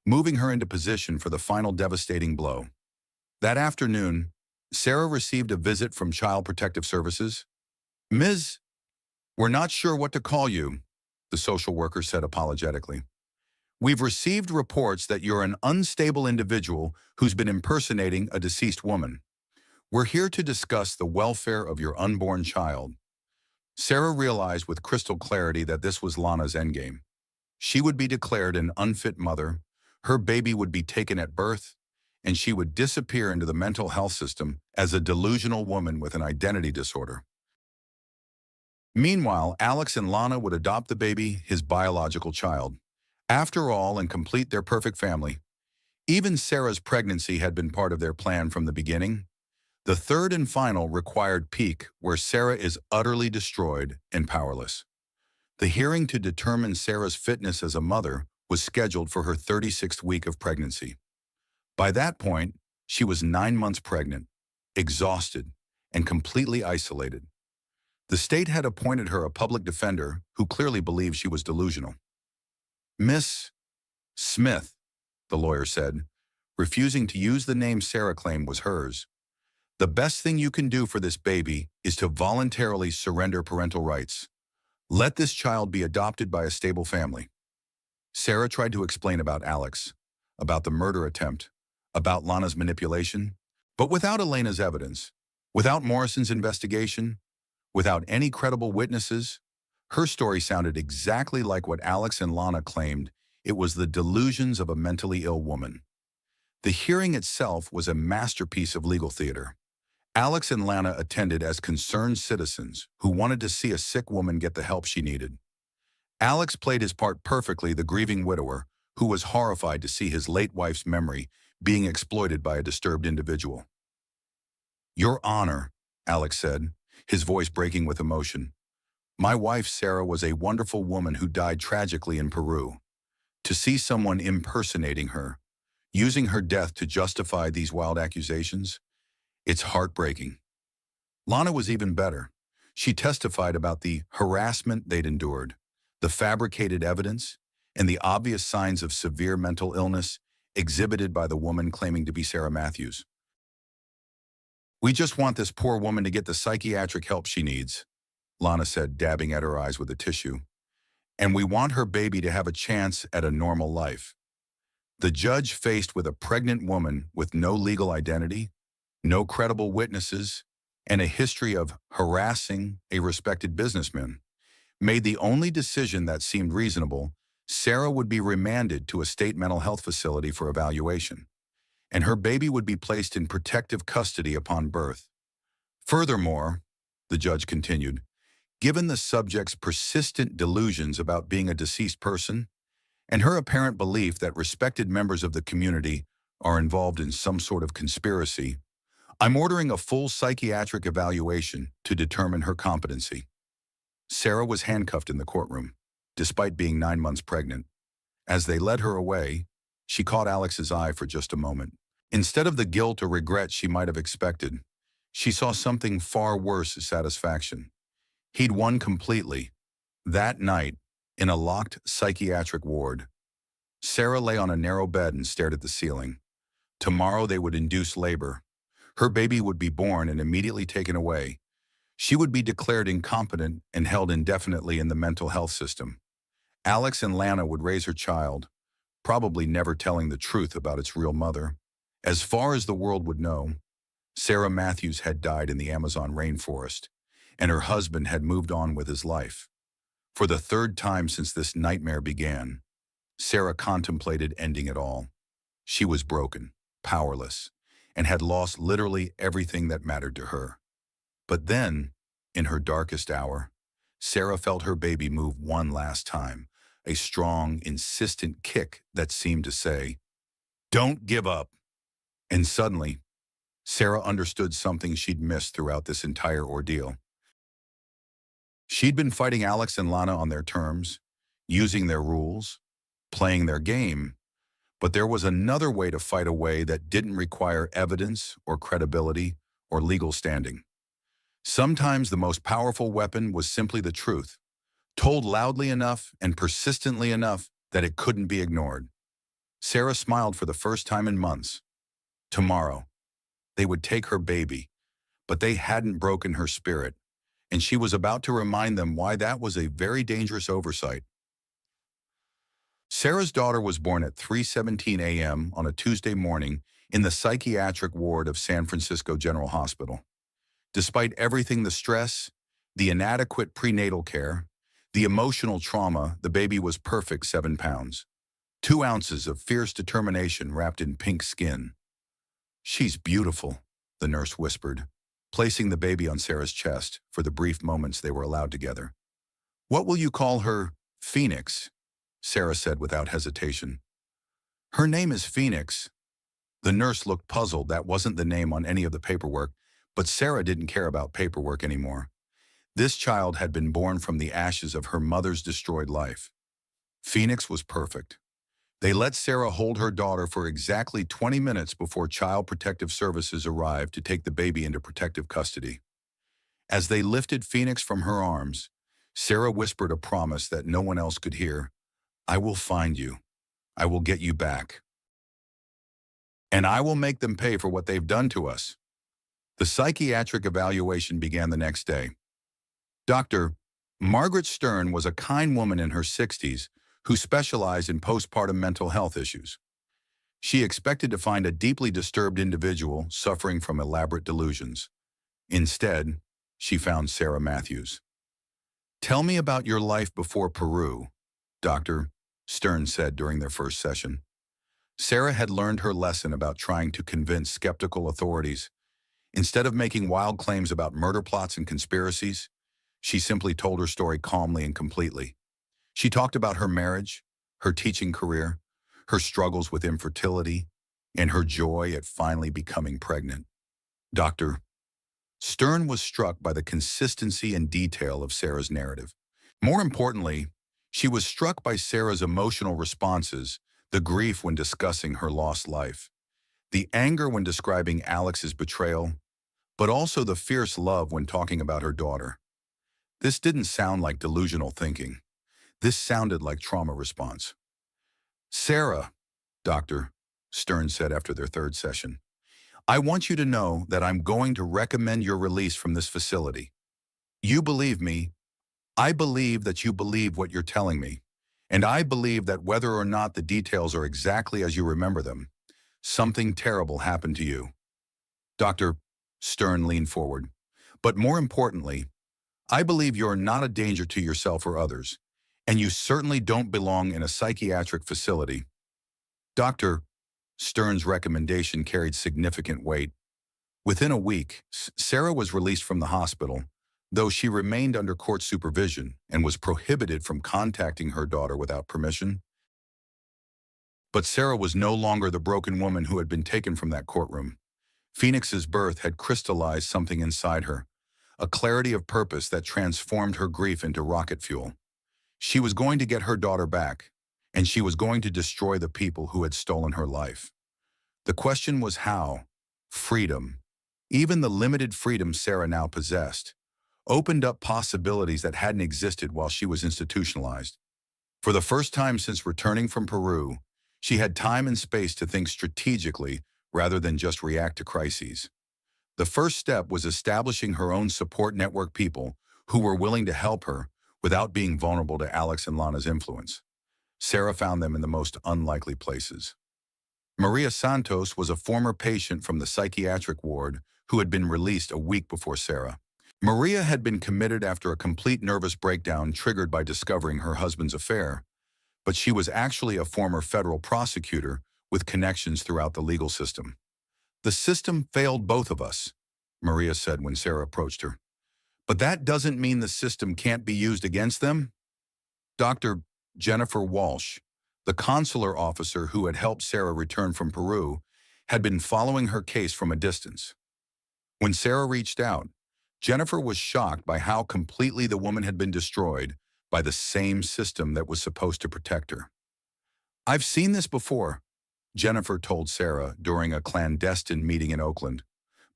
Speaker 1: moving her into position for the final devastating blow. That afternoon, Sarah received a visit from Child Protective Services. "Ms. We're not sure what to call you," the social worker said apologetically. "We've received reports that you're an unstable individual who's been impersonating a deceased woman. We're here to discuss the welfare of your unborn child." Sarah realized with crystal clarity that this was Lana's endgame. She would be declared an unfit mother, her baby would be taken at birth, and she would disappear into the mental health system as a delusional woman with an identity disorder. Meanwhile, Alex and Lana would adopt the baby, his biological child. After all, and complete their perfect family. Even Sarah's pregnancy had been part of their plan from the beginning. The third and final required peak, where Sarah is utterly destroyed and powerless. The hearing to determine Sarah's fitness as a mother was scheduled for her 36th week of pregnancy. By that point, she was 9 months pregnant, exhausted, and completely isolated. The state had appointed her a public defender who clearly believed she was delusional. "Miss Smith," the lawyer said, refusing to use the name Sarah claimed was hers, "the best thing you can do for this baby is to voluntarily surrender parental rights. Let this child be adopted by a stable family." Sarah tried to explain about Alex, about the murder attempt, about Lana's manipulation, but without Elena's evidence, without Morrison's investigation, without any credible witnesses, her story sounded exactly like what Alex and Lana claimed. It was the delusions of a mentally ill woman. The hearing itself was a masterpiece of legal theater. Alex and Lana attended as concerned citizens who wanted to see a sick woman get the help she needed. Alex played his part perfectly, the grieving widower who was horrified to see his late wife's memory being exploited by a disturbed individual. "Your Honor," Alex said, his voice breaking with emotion, "my wife Sarah was a wonderful woman who died tragically in Peru. To see someone impersonating her, using her death to justify these wild accusations, it's heartbreaking." Lana was even better. She testified about the harassment they'd endured, the fabricated evidence, and the obvious signs of severe mental illness exhibited by the woman claiming to be Sarah Matthews. "We just want this poor woman to get the psychiatric help she needs," Lana said, dabbing at her eyes with a tissue. "And we want her baby to have a chance at a normal life." The judge, faced with a pregnant woman with no legal identity, no credible witnesses, and a history of harassing a respected businessman, made the only decision that seemed reasonable. Sarah would be remanded to a state mental health facility for evaluation, and her baby would be placed in protective custody upon birth. Furthermore, the judge continued, given the subject's persistent delusions about being a deceased person, and her apparent belief that respected members of the community are involved in some sort of conspiracy, I'm ordering a full psychiatric evaluation to determine her competency. Sarah was handcuffed in the courtroom, despite being 9 months pregnant. As they led her away, she caught Alex's eye for just a moment. Instead of the guilt or regret she might have expected, she saw something far worse as satisfaction. He'd won completely. That night, in a locked psychiatric ward, Sarah lay on a narrow bed and stared at the ceiling. Tomorrow they would induce labor. Her baby would be born and immediately taken away. She would be declared incompetent and held indefinitely in the mental health system. Alex and Lana would raise her child, probably never telling the truth about its real mother. As far as the world would know, Sarah Matthews had died in the Amazon rainforest, and her husband had moved on with his life. For the third time since this nightmare began, Sarah contemplated ending it all. She was broken, powerless, and had lost literally everything that mattered to her. But then, in her darkest hour, Sarah felt her baby move one last time, a strong, insistent kick that seemed to say, "Don't give up." And suddenly, Sarah understood something she'd missed throughout this entire ordeal. She'd been fighting Alex and Lana on their terms, using their rules, playing their game, but there was another way to fight a way that didn't require evidence or credibility or legal standing. Sometimes the most powerful weapon was simply the truth, told loudly enough and persistently enough that it couldn't be ignored. Sarah smiled for the first time in months. Tomorrow, they would take her baby, but they hadn't broken her spirit, and she was about to remind them why that was a very dangerous oversight. Sarah's daughter was born at 3:17 a.m. on a Tuesday morning in the psychiatric ward of San Francisco General Hospital. Despite everything, the stress, the inadequate prenatal care, the emotional trauma, the baby was perfect 7 pounds. 2 ounces of fierce determination wrapped in pink skin. "She's beautiful," the nurse whispered, placing the baby on Sarah's chest for the brief moments they were allowed together. "What will you call her? Phoenix?" Sarah said without hesitation. "Her name is Phoenix." The nurse looked puzzled. That wasn't the name on any of the paperwork, but Sarah didn't care about paperwork anymore. This child had been born from the ashes of her mother's destroyed life. Phoenix was perfect. They let Sarah hold her daughter for exactly 20 minutes before Child Protective Services arrived to take the baby into protective custody. As they lifted Phoenix from her arms, Sarah whispered a promise that no one else could hear. "I will find you. I will get you back. And I will make them pay for what they've done to us." The psychiatric evaluation began the next day. Dr. Margaret Stern was a kind woman in her 60s who specialized in postpartum mental health issues. She expected to find a deeply disturbed individual suffering from elaborate delusions. Instead, she found Sarah Matthews. "Tell me about your life before Peru," Dr. Stern said during their first session. Sarah had learned her lesson about trying to convince skeptical authorities. Instead of making wild claims about murder plots and conspiracies, she simply told her story calmly and completely. She talked about her marriage, her teaching career, her struggles with infertility, and her joy at finally becoming pregnant. Dr. Stern was struck by the consistency and detail of Sarah's narrative. More importantly, she was struck by Sarah's emotional responses, the grief when discussing her lost life, the anger when describing Alex's betrayal, but also the fierce love when talking about her daughter. This didn't sound like delusional thinking. This sounded like trauma response. Sarah, Doctor, Stern said after their third session, I want you to know that I'm going to recommend your release from this facility. You believe me. I believe that you believe what you're telling me. And I believe that whether or not the details are exactly as you remember them, something terrible happened to you. Dr. Stern leaned forward. But more importantly, I believe you're not a danger to yourself or others, and you certainly don't belong in a psychiatric facility. Dr. Stern's recommendation carried significant weight. Within a week, Sarah was released from the hospital, though she remained under court supervision and was prohibited from contacting her daughter without permission. But Sarah was no longer the broken woman who had been taken from that courtroom. Phoenix's birth had crystallized something inside her, a clarity of purpose that transformed her grief into rocket fuel. She was going to get her daughter back, and she was going to destroy the people who had stolen her life. The question was how. Freedom, even the limited freedom Sarah now possessed, opened up possibilities that hadn't existed while she was institutionalized. For the first time since returning from Peru, she had time and space to think strategically rather than just react to crises. The first step was establishing her own support network, people who were willing to help her without being vulnerable to Alex and Lana's influence. Sarah found them in the most unlikely places. Maria Santos was a former patient from the psychiatric ward who had been released a week before Sarah. Maria had been committed after a complete nervous breakdown triggered by discovering her husband's affair, but she was actually a former federal prosecutor with connections throughout the legal system. The system failed both of us, Maria said when Sarah approached her. But that doesn't mean the system can't be used against them. Dr. Jennifer Walsh, the consular officer who had helped Sarah return from Peru, had been following her case from a distance. When Sarah reached out, Jennifer was shocked by how completely the woman had been destroyed by the same system that was supposed to protect her. I've seen this before, Jennifer told Sarah during a clandestine meeting in Oakland.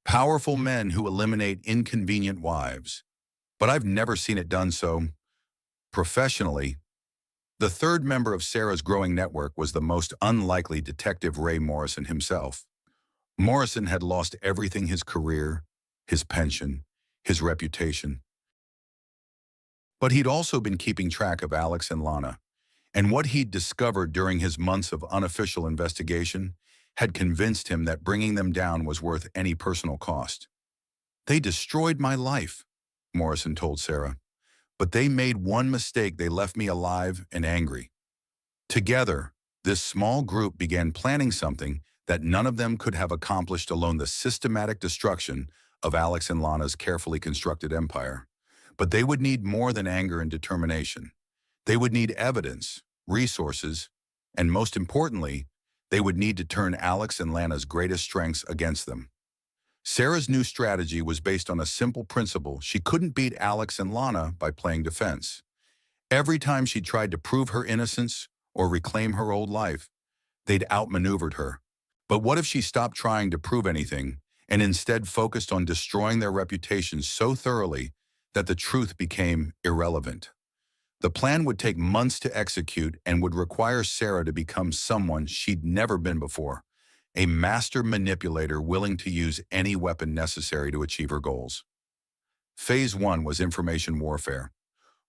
Speaker 1: Powerful men who eliminate inconvenient wives. But I've never seen it done so professionally. The third member of Sarah's growing network was the most unlikely Detective Ray Morrison himself. Morrison had lost everything: his career, his pension, his reputation. But he'd also been keeping track of Alex and Lana, and what he'd discovered during his months of unofficial investigation had convinced him that bringing them down was worth any personal cost. They destroyed my life, Morrison told Sarah, but they made one mistake: they left me alive and angry. Together, this small group began planning something that none of them could have accomplished alone: the systematic destruction of Alex and Lana's carefully constructed empire. But they would need more than anger and determination. They would need evidence, resources, and most importantly, they would need to turn Alex and Lana's greatest strengths against them. Sarah's new strategy was based on a simple principle: she couldn't beat Alex and Lana by playing defense. Every time she tried to prove her innocence or reclaim her old life, they'd outmaneuvered her. But what if she stopped trying to prove anything and instead focused on destroying their reputations so thoroughly that the truth became irrelevant? The plan would take months to execute and would require Sarah to become someone she'd never been before: a master manipulator willing to use any weapon necessary to achieve her goals. Phase 1 was information warfare.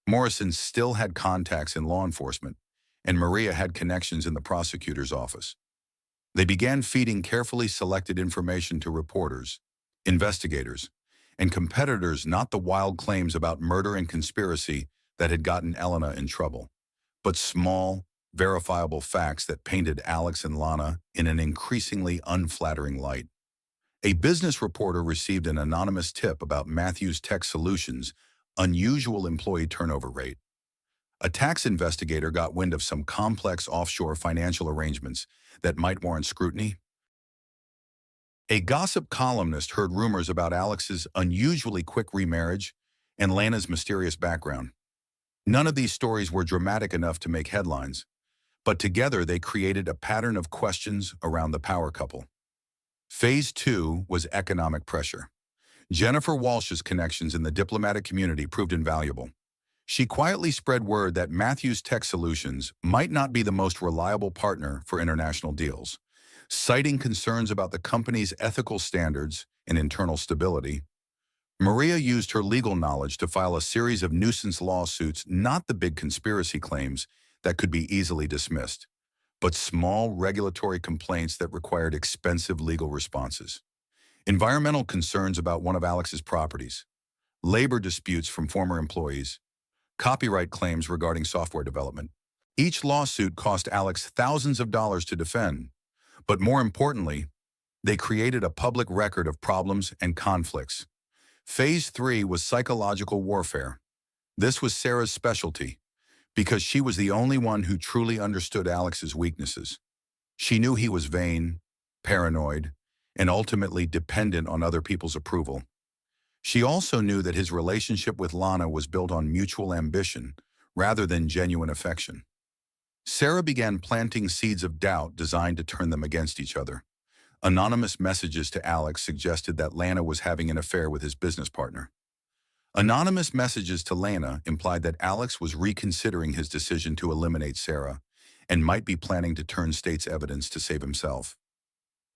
Speaker 1: Morrison still had contacts in law enforcement, and Maria had connections in the prosecutor's office. They began feeding carefully selected information to reporters, investigators, and competitors, not the wild claims about murder and conspiracy that had gotten Elena in trouble, but small, verifiable facts that painted Alex and Lana in an increasingly unflattering light. A business reporter received an anonymous tip about Matthews Tech Solutions' unusual employee turnover rate. A tax investigator got wind of some complex offshore financial arrangements that might warrant scrutiny. A gossip columnist heard rumors about Alex's unusually quick remarriage and Lana's mysterious background. None of these stories were dramatic enough to make headlines, but together they created a pattern of questions around the power couple. Phase 2 was economic pressure. Jennifer Walsh's connections in the diplomatic community proved invaluable. She quietly spread word that Matthews Tech Solutions might not be the most reliable partner for international deals, citing concerns about the company's ethical standards and internal stability. Maria used her legal knowledge to file a series of nuisance lawsuits, not the big conspiracy claims that could be easily dismissed, but small regulatory complaints that required expensive legal responses. Environmental concerns about one of Alex's properties, labor disputes from former employees, copyright claims regarding software development. Each lawsuit cost Alex thousands of dollars to defend, but more importantly, they created a public record of problems and conflicts. Phase 3 was psychological warfare. This was Sarah's specialty, because she was the only one who truly understood Alex's weaknesses. She knew he was vain, paranoid, and ultimately dependent on other people's approval. She also knew that his relationship with Lana was built on mutual ambition rather than genuine affection. Sarah began planting seeds of doubt designed to turn them against each other. Anonymous messages to Alex suggested that Lana was having an affair with his business partner. Anonymous messages to Lana implied that Alex was reconsidering his decision to eliminate Sarah and might be planning to turn state's evidence to save himself.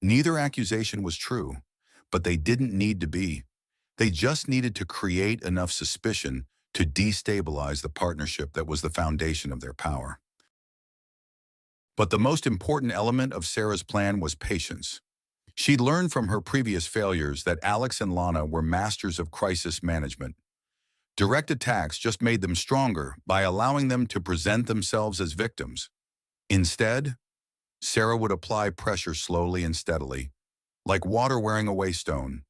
Speaker 1: Neither accusation was true, but they didn't need to be. They just needed to create enough suspicion to destabilize the partnership that was the foundation of their power. But the most important element of Sarah's plan was patience. She'd learned from her previous failures that Alex and Lana were masters of crisis management. Direct attacks just made them stronger by allowing them to present themselves as victims. Instead, Sarah would apply pressure slowly and steadily, like water wearing away stone.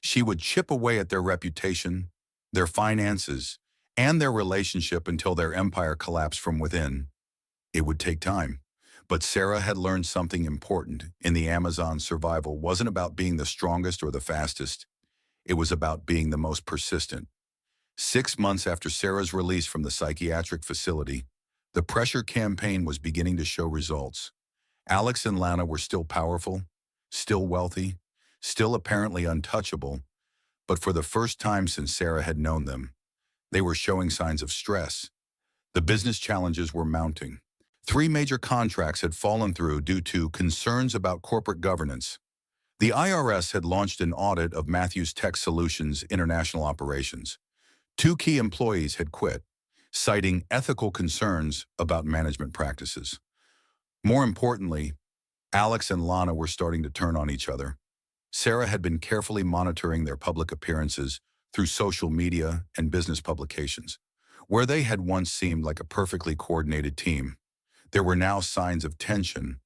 Speaker 1: She would chip away at their reputation, their finances, and their relationship until their empire collapsed from within. It would take time. But Sarah had learned something important in the Amazon survival wasn't about being the strongest or the fastest. It was about being the most persistent. 6 months after Sarah's release from the psychiatric facility, the pressure campaign was beginning to show results. Alex and Lana were still powerful, still wealthy, still apparently untouchable, but for the first time since Sarah had known them, they were showing signs of stress. The business challenges were mounting. 3 major contracts had fallen through due to concerns about corporate governance. The IRS had launched an audit of Matthews Tech Solutions' international operations. 2 key employees had quit, citing ethical concerns about management practices. More importantly, Alex and Lana were starting to turn on each other. Sarah had been carefully monitoring their public appearances through social media and business publications. Where they had once seemed like a perfectly coordinated team, there were now signs of tension.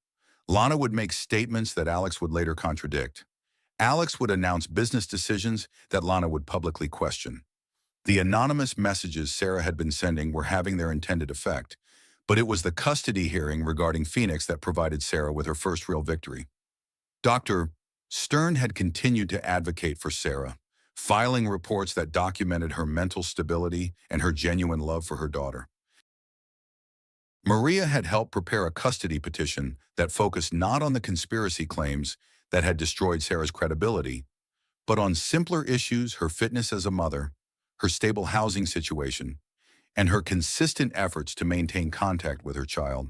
Speaker 1: Lana would make statements that Alex would later contradict. Alex would announce business decisions that Lana would publicly question. The anonymous messages Sarah had been sending were having their intended effect, but it was the custody hearing regarding Phoenix that provided Sarah with her first real victory. Dr. Stern had continued to advocate for Sarah, filing reports that documented her mental stability and her genuine love for her daughter. Maria had helped prepare a custody petition that focused not on the conspiracy claims that had destroyed Sarah's credibility, but on simpler issues: her fitness as a mother, her stable housing situation, and her consistent efforts to maintain contact with her child.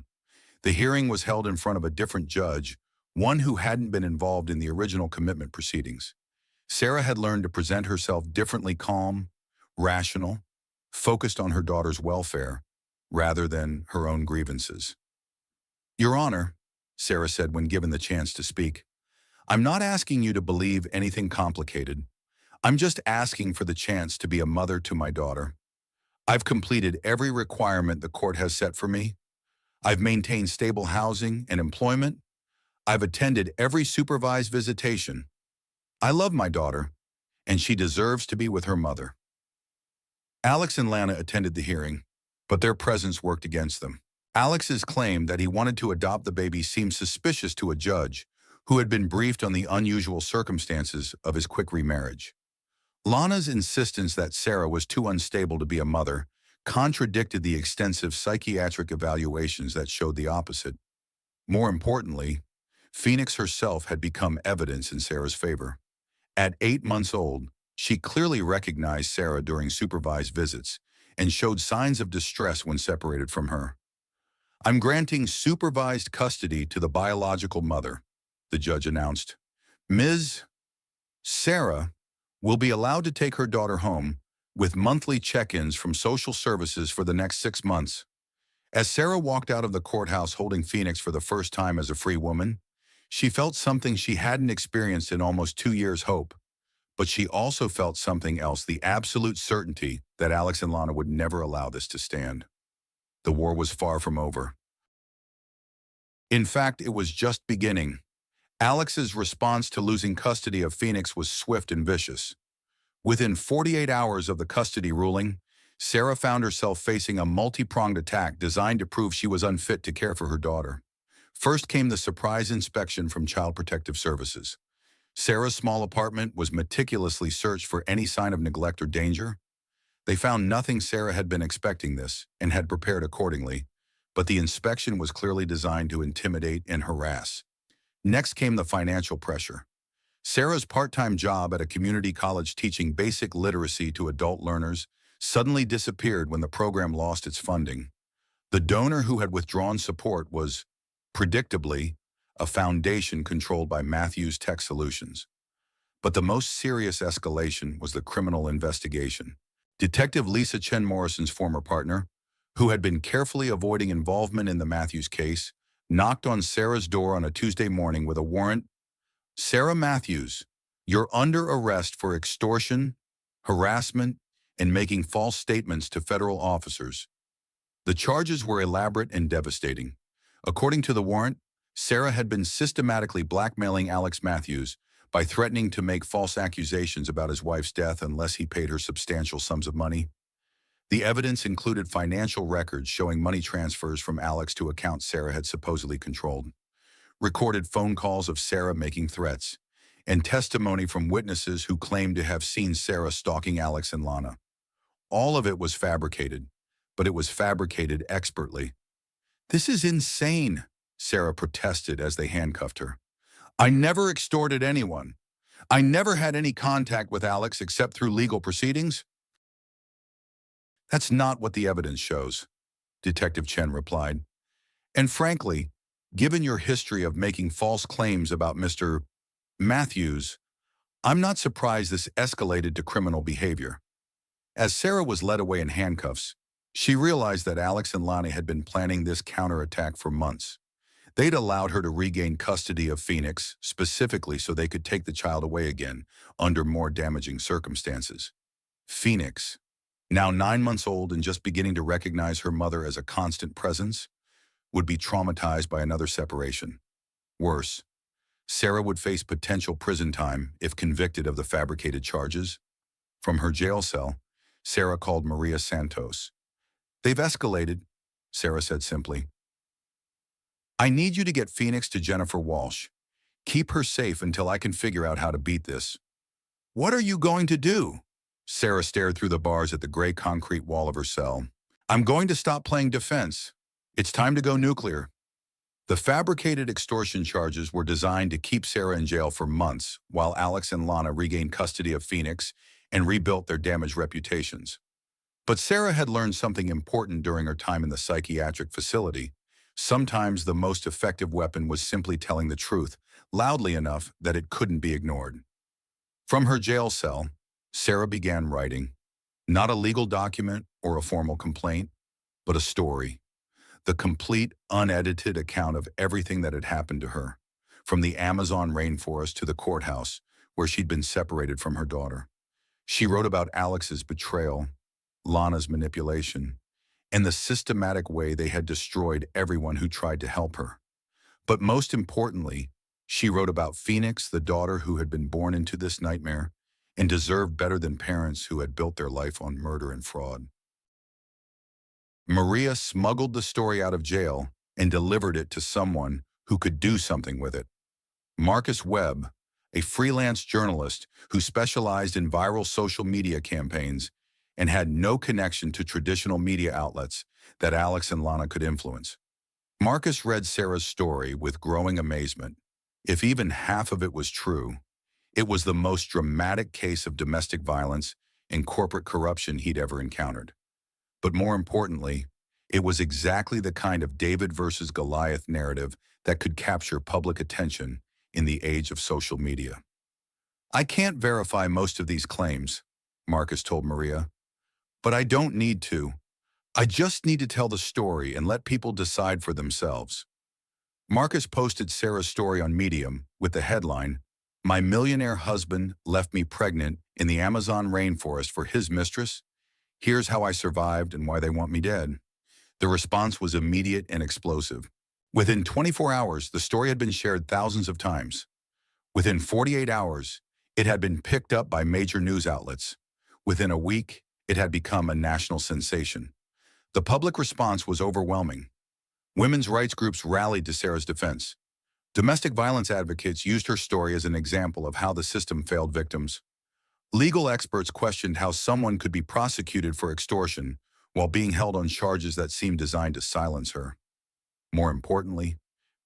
Speaker 1: The hearing was held in front of a different judge, one who hadn't been involved in the original commitment proceedings. Sarah had learned to present herself differently: calm, rational, focused on her daughter's welfare, rather than her own grievances. "Your Honor," Sarah said when given the chance to speak, "I'm not asking you to believe anything complicated. I'm just asking for the chance to be a mother to my daughter. I've completed every requirement the court has set for me. I've maintained stable housing and employment. I've attended every supervised visitation. I love my daughter, and she deserves to be with her mother." Alex and Lana attended the hearing, but their presence worked against them. Alex's claim that he wanted to adopt the baby seemed suspicious to a judge who had been briefed on the unusual circumstances of his quick remarriage. Lana's insistence that Sarah was too unstable to be a mother contradicted the extensive psychiatric evaluations that showed the opposite. More importantly, Phoenix herself had become evidence in Sarah's favor. At 8 months old, she clearly recognized Sarah during supervised visits and showed signs of distress when separated from her. "I'm granting supervised custody to the biological mother," the judge announced. "Ms. Sarah will be allowed to take her daughter home with monthly check-ins from social services for the next 6 months." As Sarah walked out of the courthouse holding Phoenix for the first time as a free woman, she felt something she hadn't experienced in almost 2 years' hope. But she also felt something else, the absolute certainty that Alex and Lana would never allow this to stand. The war was far from over. In fact, it was just beginning. Alex's response to losing custody of Phoenix was swift and vicious. Within 48 hours of the custody ruling, Sarah found herself facing a multi-pronged attack designed to prove she was unfit to care for her daughter. First came the surprise inspection from Child Protective Services. Sarah's small apartment was meticulously searched for any sign of neglect or danger. They found nothing. Sarah had been expecting this and had prepared accordingly, but the inspection was clearly designed to intimidate and harass. Next came the financial pressure. Sarah's part-time job at a community college teaching basic literacy to adult learners suddenly disappeared when the program lost its funding. The donor who had withdrawn support was, predictably, a foundation controlled by Matthews Tech Solutions. But the most serious escalation was the criminal investigation. Detective Lisa Chen Morrison's former partner, who had been carefully avoiding involvement in the Matthews case, knocked on Sarah's door on a Tuesday morning with a warrant. "Sarah Matthews, you're under arrest for extortion, harassment, and making false statements to federal officers." The charges were elaborate and devastating. According to the warrant, Sarah had been systematically blackmailing Alex Matthews by threatening to make false accusations about his wife's death unless he paid her substantial sums of money. The evidence included financial records showing money transfers from Alex to accounts Sarah had supposedly controlled, recorded phone calls of Sarah making threats, and testimony from witnesses who claimed to have seen Sarah stalking Alex and Lana. All of it was fabricated, but it was fabricated expertly. "This is insane," Sarah protested as they handcuffed her. "I never extorted anyone. I never had any contact with Alex except through legal proceedings." "That's not what the evidence shows," Detective Chen replied. "And frankly, given your history of making false claims about Mr. Matthews, I'm not surprised this escalated to criminal behavior." As Sarah was led away in handcuffs, she realized that Alex and Lana had been planning this counterattack for months. They'd allowed her to regain custody of Phoenix, specifically so they could take the child away again under more damaging circumstances. Phoenix, now 9 months old and just beginning to recognize her mother as a constant presence, would be traumatized by another separation. Worse, Sarah would face potential prison time if convicted of the fabricated charges. From her jail cell, Sarah called Maria Santos. "They've escalated," Sarah said simply. "I need you to get Phoenix to Jennifer Walsh. Keep her safe until I can figure out how to beat this." "What are you going to do?" Sarah stared through the bars at the gray concrete wall of her cell. "I'm going to stop playing defense. It's time to go nuclear." The fabricated extortion charges were designed to keep Sarah in jail for months while Alex and Lana regained custody of Phoenix and rebuilt their damaged reputations. But Sarah had learned something important during her time in the psychiatric facility. Sometimes the most effective weapon was simply telling the truth, loudly enough that it couldn't be ignored. From her jail cell, Sarah began writing, not a legal document or a formal complaint, but a story. The complete, unedited account of everything that had happened to her, from the Amazon rainforest to the courthouse, where she'd been separated from her daughter. She wrote about Alex's betrayal, Lana's manipulation, and the systematic way they had destroyed everyone who tried to help her. But most importantly, she wrote about Phoenix, the daughter who had been born into this nightmare and deserved better than parents who had built their life on murder and fraud. Maria smuggled the story out of jail and delivered it to someone who could do something with it. Marcus Webb, a freelance journalist who specialized in viral social media campaigns and had no connection to traditional media outlets that Alex and Lana could influence. Marcus read Sarah's story with growing amazement. If even half of it was true, it was the most dramatic case of domestic violence and corporate corruption he'd ever encountered. But more importantly, it was exactly the kind of David versus Goliath narrative that could capture public attention in the age of social media. I can't verify most of these claims, Marcus told Maria, but I don't need to. I just need to tell the story and let people decide for themselves. Marcus posted Sarah's story on Medium with the headline, "My millionaire husband left me pregnant in the Amazon rainforest for his mistress. Here's how I survived and why they want me dead." The response was immediate and explosive. Within 24 hours, the story had been shared thousands of times. Within 48 hours, it had been picked up by major news outlets. Within a week, it had become a national sensation. The public response was overwhelming. Women's rights groups rallied to Sarah's defense. Domestic violence advocates used her story as an example of how the system failed victims. Legal experts questioned how someone could be prosecuted for extortion while being held on charges that seemed designed to silence her. More importantly,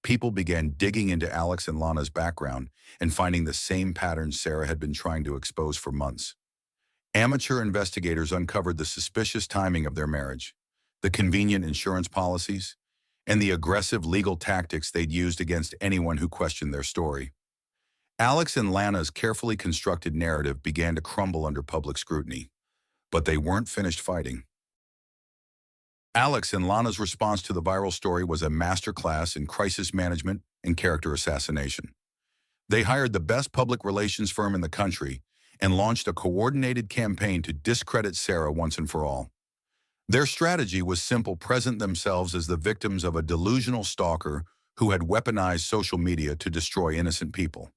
Speaker 1: people began digging into Alex and Lana's background and finding the same patterns Sarah had been trying to expose for months. Amateur investigators uncovered the suspicious timing of their marriage, the convenient insurance policies, and the aggressive legal tactics they'd used against anyone who questioned their story. Alex and Lana's carefully constructed narrative began to crumble under public scrutiny, but they weren't finished fighting. Alex and Lana's response to the viral story was a masterclass in crisis management and character assassination. They hired the best public relations firm in the country and launched a coordinated campaign to discredit Sarah once and for all. Their strategy was simple: present themselves as the victims of a delusional stalker who had weaponized social media to destroy innocent people.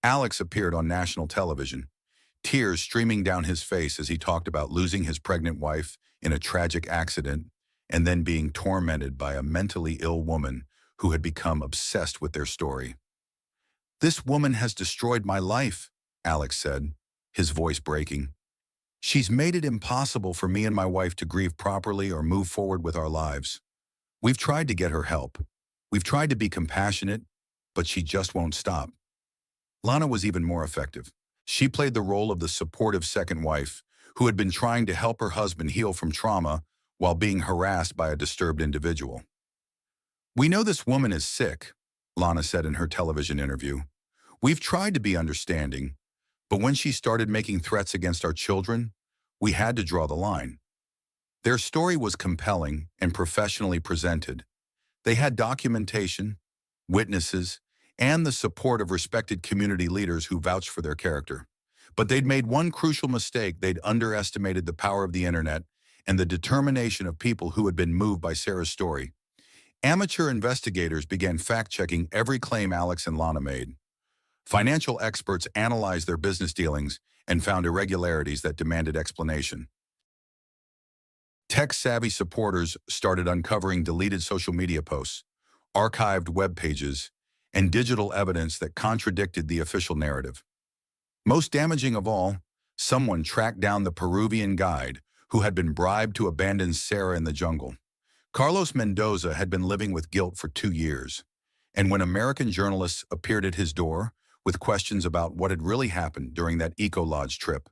Speaker 1: Alex appeared on national television, tears streaming down his face as he talked about losing his pregnant wife in a tragic accident and then being tormented by a mentally ill woman who had become obsessed with their story. "This woman has destroyed my life," Alex said, his voice breaking. "She's made it impossible for me and my wife to grieve properly or move forward with our lives. We've tried to get her help. We've tried to be compassionate, but she just won't stop." Lana was even more effective. She played the role of the supportive second wife who had been trying to help her husband heal from trauma while being harassed by a disturbed individual. "We know this woman is sick," Lana said in her television interview. "We've tried to be understanding, but when she started making threats against our children, we had to draw the line." Their story was compelling and professionally presented. They had documentation, witnesses, and the support of respected community leaders who vouched for their character. But they'd made one crucial mistake: they'd underestimated the power of the internet and the determination of people who had been moved by Sarah's story. Amateur investigators began fact-checking every claim Alex and Lana made. Financial experts analyzed their business dealings and found irregularities that demanded explanation. Tech-savvy supporters started uncovering deleted social media posts, archived web pages, and digital evidence that contradicted the official narrative. Most damaging of all, someone tracked down the Peruvian guide who had been bribed to abandon Sarah in the jungle. Carlos Mendoza had been living with guilt for 2 years, and when American journalists appeared at his door with questions about what had really happened during that eco-lodge trip,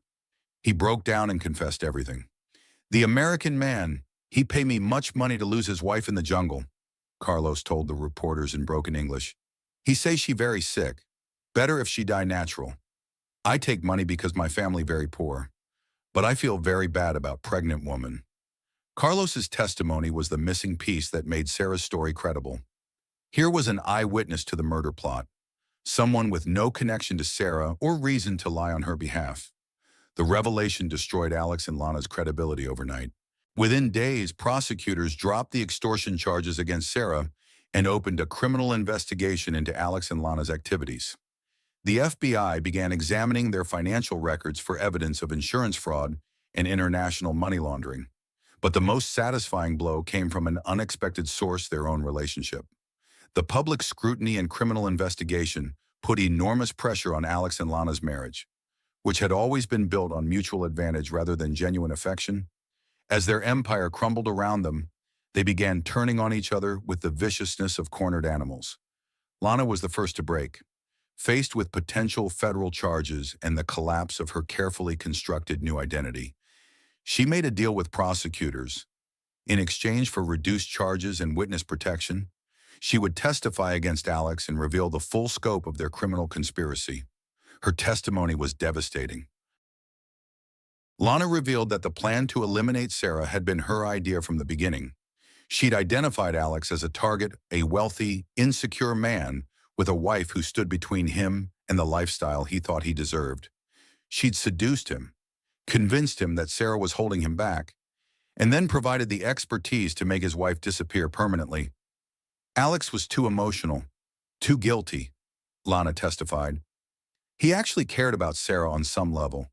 Speaker 1: he broke down and confessed everything. "The American man, he paid me much money to lose his wife in the jungle," Carlos told the reporters in broken English. "He say she very sick. Better if she die natural. I take money because my family very poor. But I feel very bad about pregnant woman." Carlos's testimony was the missing piece that made Sarah's story credible. Here was an eyewitness to the murder plot, someone with no connection to Sarah or reason to lie on her behalf. The revelation destroyed Alex and Lana's credibility overnight. Within days, prosecutors dropped the extortion charges against Sarah and opened a criminal investigation into Alex and Lana's activities. The FBI began examining their financial records for evidence of insurance fraud and international money laundering. But the most satisfying blow came from an unexpected source: their own relationship. The public scrutiny and criminal investigation put enormous pressure on Alex and Lana's marriage, which had always been built on mutual advantage rather than genuine affection. As their empire crumbled around them, they began turning on each other with the viciousness of cornered animals. Lana was the first to break. Faced with potential federal charges and the collapse of her carefully constructed new identity, She made a deal with prosecutors. In exchange for reduced charges and witness protection, she would testify against Alex and reveal the full scope of their criminal conspiracy. Her testimony was devastating. Lana revealed that the plan to eliminate Sarah had been her idea from the beginning. She'd identified Alex as a target, a wealthy, insecure man with a wife who stood between him and the lifestyle he thought he deserved. She'd seduced him, convinced him that Sarah was holding him back, and then provided the expertise to make his wife disappear permanently. Alex was too emotional, too guilty, Lana testified. He actually cared about Sarah on some level,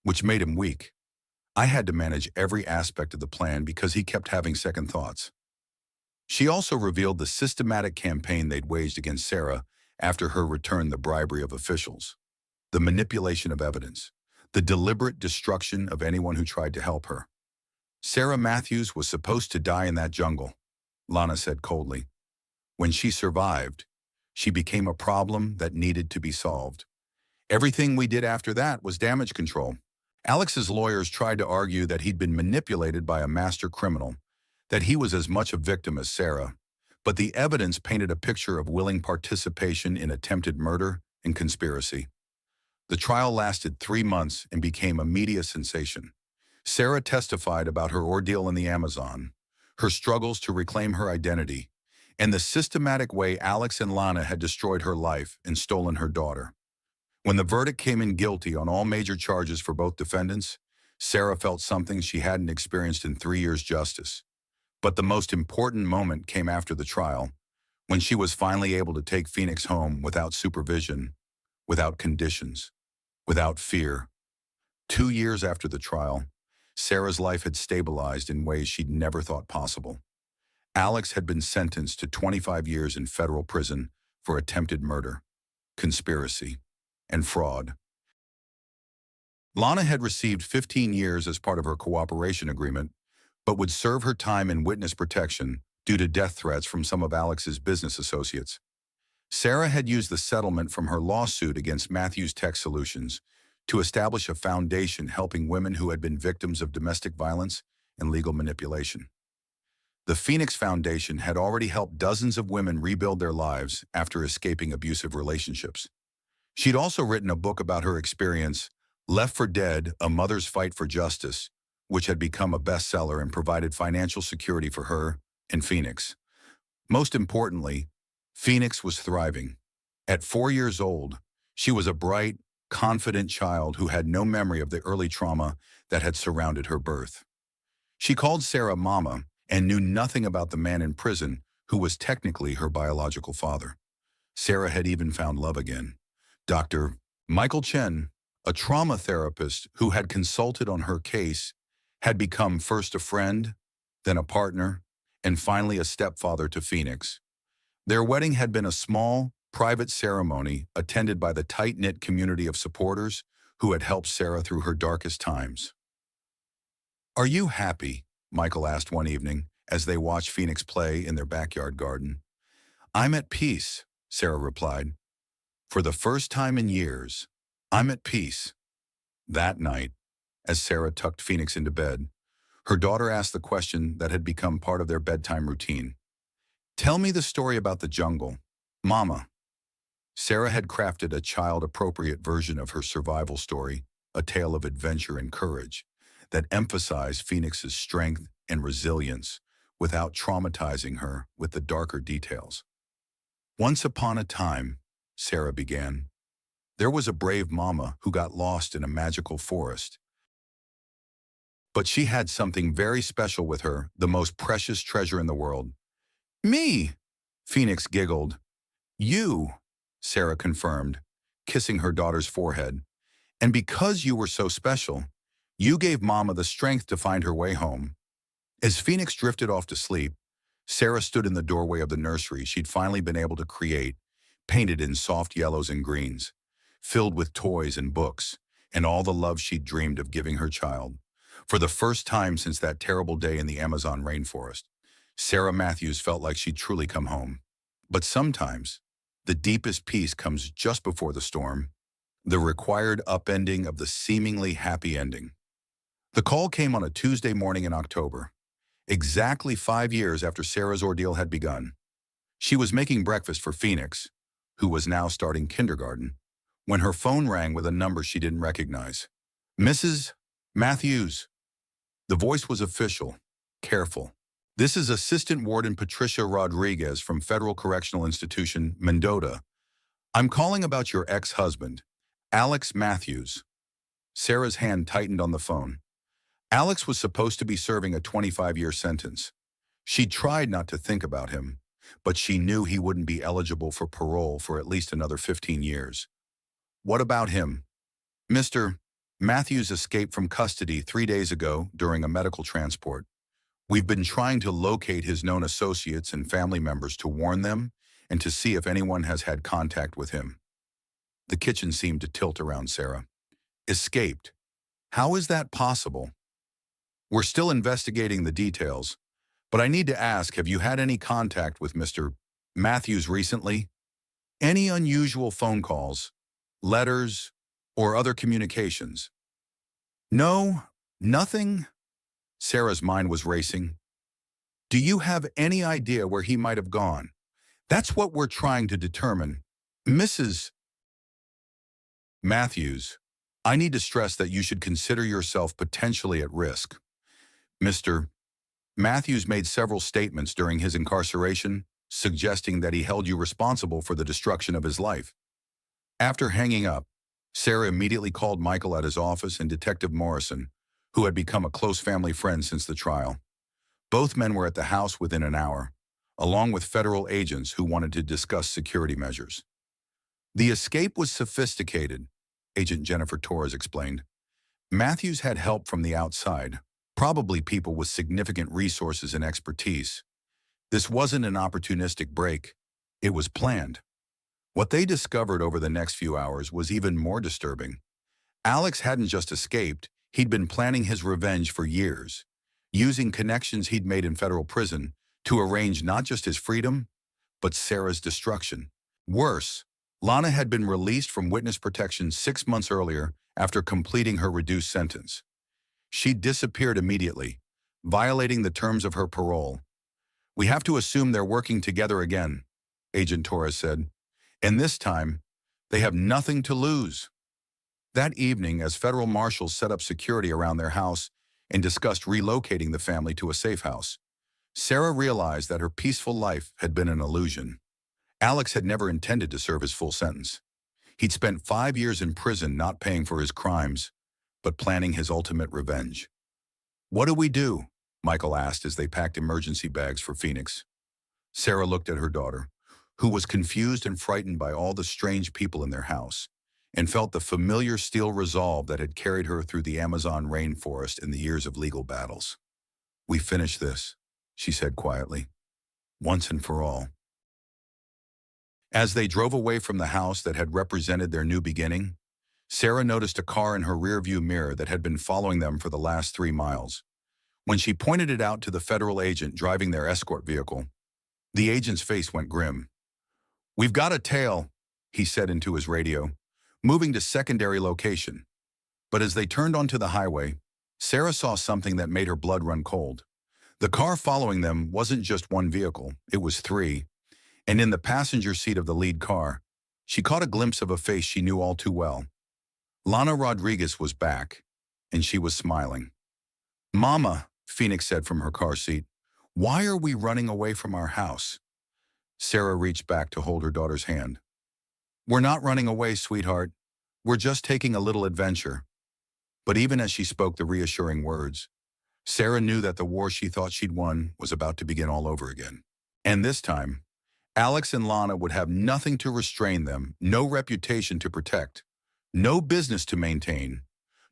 Speaker 1: which made him weak. I had to manage every aspect of the plan because he kept having second thoughts. She also revealed the systematic campaign they'd waged against Sarah after her return, the bribery of officials, the manipulation of evidence, the deliberate destruction of anyone who tried to help her. Sarah Matthews was supposed to die in that jungle, Lana said coldly. When she survived, she became a problem that needed to be solved. Everything we did after that was damage control. Alex's lawyers tried to argue that he'd been manipulated by a master criminal, that he was as much a victim as Sarah, but the evidence painted a picture of willing participation in attempted murder and conspiracy. The trial lasted 3 months and became a media sensation. Sarah testified about her ordeal in the Amazon, her struggles to reclaim her identity, and the systematic way Alex and Lana had destroyed her life and stolen her daughter. When the verdict came in guilty on all major charges for both defendants, Sarah felt something she hadn't experienced in 3 years' justice. But the most important moment came after the trial, when she was finally able to take Phoenix home without supervision, without conditions, without fear. 2 years after the trial, Sarah's life had stabilized in ways she'd never thought possible. Alex had been sentenced to 25 years in federal prison for attempted murder, conspiracy, and fraud. Lana had received 15 years as part of her cooperation agreement, but would serve her time in witness protection due to death threats from some of Alex's business associates. Sarah had used the settlement from her lawsuit against Matthews Tech Solutions to establish a foundation helping women who had been victims of domestic violence and legal manipulation. The Phoenix Foundation had already helped dozens of women rebuild their lives after escaping abusive relationships. She'd also written a book about her experience, Left for Dead, A Mother's Fight for Justice, which had become a bestseller and provided financial security for her and Phoenix. Most importantly, Phoenix was thriving. At 4 years old, she was a bright, confident child who had no memory of the early trauma that had surrounded her birth. She called Sarah Mama and knew nothing about the man in prison who was technically her biological father. Sarah had even found love again. Dr. Michael Chen, a trauma therapist who had consulted on her case, had become first a friend, then a partner, and finally a stepfather to Phoenix. Their wedding had been a small, private ceremony attended by the tight-knit community of supporters who had helped Sarah through her darkest times. "Are you happy?" Michael asked one evening as they watched Phoenix play in their backyard garden. "I'm at peace," Sarah replied. "For the first time in years, I'm at peace." That night, as Sarah tucked Phoenix into bed, her daughter asked the question that had become part of their bedtime routine. "Tell me the story about the jungle, Mama." Sarah had crafted a child-appropriate version of her survival story, a tale of adventure and courage, that emphasized Phoenix's strength and resilience without traumatizing her with the darker details. "Once upon a time," Sarah began, "there was a brave mama who got lost in a magical forest. But she had something very special with her, the most precious treasure in the world." "Me!" Phoenix giggled. "You," Sarah confirmed, kissing her daughter's forehead. "And because you were so special, you gave Mama the strength to find her way home." As Phoenix drifted off to sleep, Sarah stood in the doorway of the nursery she'd finally been able to create, painted in soft yellows and greens, filled with toys and books, and all the love she'd dreamed of giving her child. For the first time since that terrible day in the Amazon rainforest, Sarah Matthews felt like she'd truly come home. But sometimes, the deepest peace comes just before the storm, the required upending of the seemingly happy ending. The call came on a Tuesday morning in October, exactly 5 years after Sarah's ordeal had begun. She was making breakfast for Phoenix, who was now starting kindergarten, when her phone rang with a number she didn't recognize. Mrs. Matthews. The voice was official, careful. This is Assistant Warden Patricia Rodriguez from Federal Correctional Institution, Mendota. I'm calling about your ex-husband, Alex Matthews. Sarah's hand tightened on the phone. Alex was supposed to be serving a 25-year sentence. She tried not to think about him, but she knew he wouldn't be eligible for parole for at least another 15 years. What about him? Mr. Matthews escaped from custody 3 days ago during a medical transport. We've been trying to locate his known associates and family members to warn them and to see if anyone has had contact with him. The kitchen seemed to tilt around Sarah. Escaped? How is that possible? We're still investigating the details, but I need to ask, have you had any contact with Mr. Matthews recently? Any unusual phone calls, letters, or other communications? No, nothing. Sarah's mind was racing. Do you have any idea where he might have gone? That's what we're trying to determine. Mrs. Matthews, I need to stress that you should consider yourself potentially at risk. Mr. Matthews made several statements during his incarceration, suggesting that he held you responsible for the destruction of his life. After hanging up, Sarah immediately called Michael at his office and Detective Morrison, who had become a close family friend since the trial. Both men were at the house within an hour, along with federal agents who wanted to discuss security measures. The escape was sophisticated, Agent Jennifer Torres explained. Matthews had help from the outside, probably people with significant resources and expertise. This wasn't an opportunistic break. It was planned. What they discovered over the next few hours was even more disturbing. Alex hadn't just escaped, he'd been planning his revenge for years, using connections he'd made in federal prison to arrange not just his freedom, but Sarah's destruction. Worse, Lana had been released from witness protection 6 months earlier after completing her reduced sentence. She disappeared immediately, violating the terms of her parole. We have to assume they're working together again, Agent Torres said. And this time, they have nothing to lose. That evening, as federal marshals set up security around their house and discussed relocating the family to a safe house, Sarah realized that her peaceful life had been an illusion. Alex had never intended to serve his full sentence. He'd spent 5 years in prison not paying for his crimes, but planning his ultimate revenge. What do we do? Michael asked as they packed emergency bags for Phoenix. Sarah looked at her daughter, who was confused and frightened by all the strange people in their house, and felt the familiar steel resolve that had carried her through the Amazon rainforest in the years of legal battles. We finish this, she said quietly, once and for all. As they drove away from the house that had represented their new beginning, Sarah noticed a car in her rearview mirror that had been following them for the last 3 miles. When she pointed it out to the federal agent driving their escort vehicle, the agent's face went grim. "We've got a tail," he said into his radio, moving to secondary location. But as they turned onto the highway, Sarah saw something that made her blood run cold. The car following them wasn't just one vehicle, it was 3, and in the passenger seat of the lead car, she caught a glimpse of a face she knew all too well. Lana Rodriguez was back, and she was smiling. "Mama," Phoenix said from her car seat, "why are we running away from our house?" Sarah reached back to hold her daughter's hand. "We're not running away, sweetheart. We're just taking a little adventure." But even as she spoke the reassuring words, Sarah knew that the war she thought she'd won was about to begin all over again. And this time, Alex and Lana would have nothing to restrain them, no reputation to protect, no business to maintain,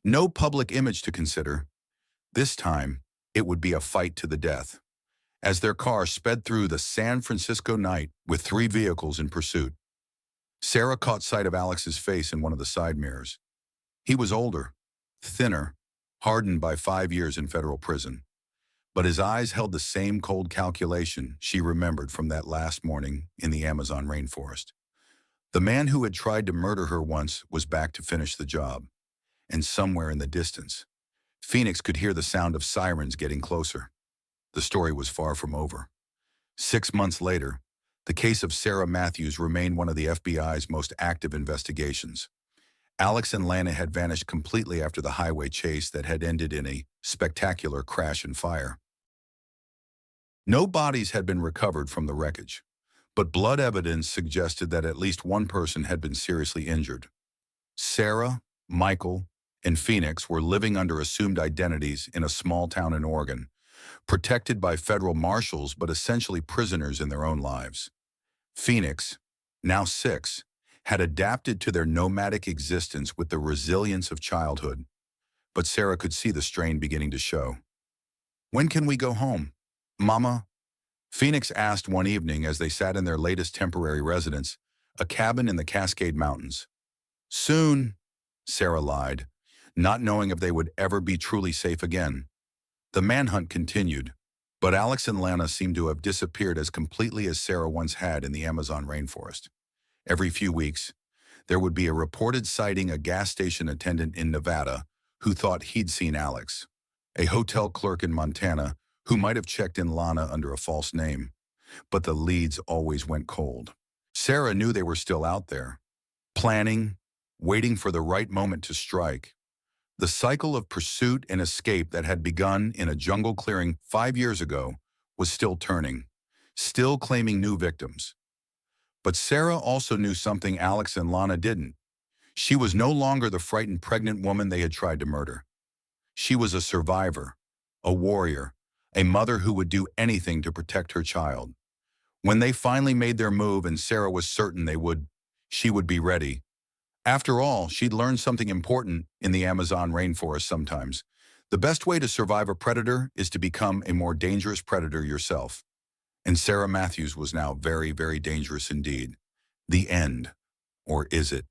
Speaker 1: no public image to consider. This time, it would be a fight to the death, as their car sped through the San Francisco night with 3 vehicles in pursuit. Sarah caught sight of Alex's face in one of the side mirrors. He was older, thinner, hardened by 5 years in federal prison. But his eyes held the same cold calculation she remembered from that last morning in the Amazon rainforest. The man who had tried to murder her once was back to finish the job. And somewhere in the distance, Phoenix could hear the sound of sirens getting closer. The story was far from over. 6 months later, the case of Sarah Matthews remained one of the FBI's most active investigations. Alex and Lana had vanished completely after the highway chase that had ended in a spectacular crash and fire. No bodies had been recovered from the wreckage, but blood evidence suggested that at least one person had been seriously injured. Sarah, Michael, and Phoenix were living under assumed identities in a small town in Oregon, protected by federal marshals but essentially prisoners in their own lives. Phoenix, now 6, had adapted to their nomadic existence with the resilience of childhood, but Sarah could see the strain beginning to show. "When can we go home, Mama?" Phoenix asked one evening as they sat in their latest temporary residence, a cabin in the Cascade Mountains. "Soon," Sarah lied, not knowing if they would ever be truly safe again. The manhunt continued, but Alex and Lana seemed to have disappeared as completely as Sarah once had in the Amazon rainforest. Every few weeks, there would be a reported sighting a gas station attendant in Nevada who thought he'd seen Alex, a hotel clerk in Montana who might have checked in Lana under a false name, but the leads always went cold. Sarah knew they were still out there, planning, waiting for the right moment to strike. The cycle of pursuit and escape that had begun in a jungle clearing 5 years ago was still turning, still claiming new victims. But Sarah also knew something Alex and Lana didn't. She was no longer the frightened pregnant woman they had tried to murder. She was a survivor, a warrior, a mother who would do anything to protect her child. When they finally made their move and Sarah was certain she would be ready. After all, she'd learned something important in the Amazon rainforest sometimes. The best way to survive a predator is to become a more dangerous predator yourself. And Sarah Matthews was now very, very dangerous indeed. The end. Or is it?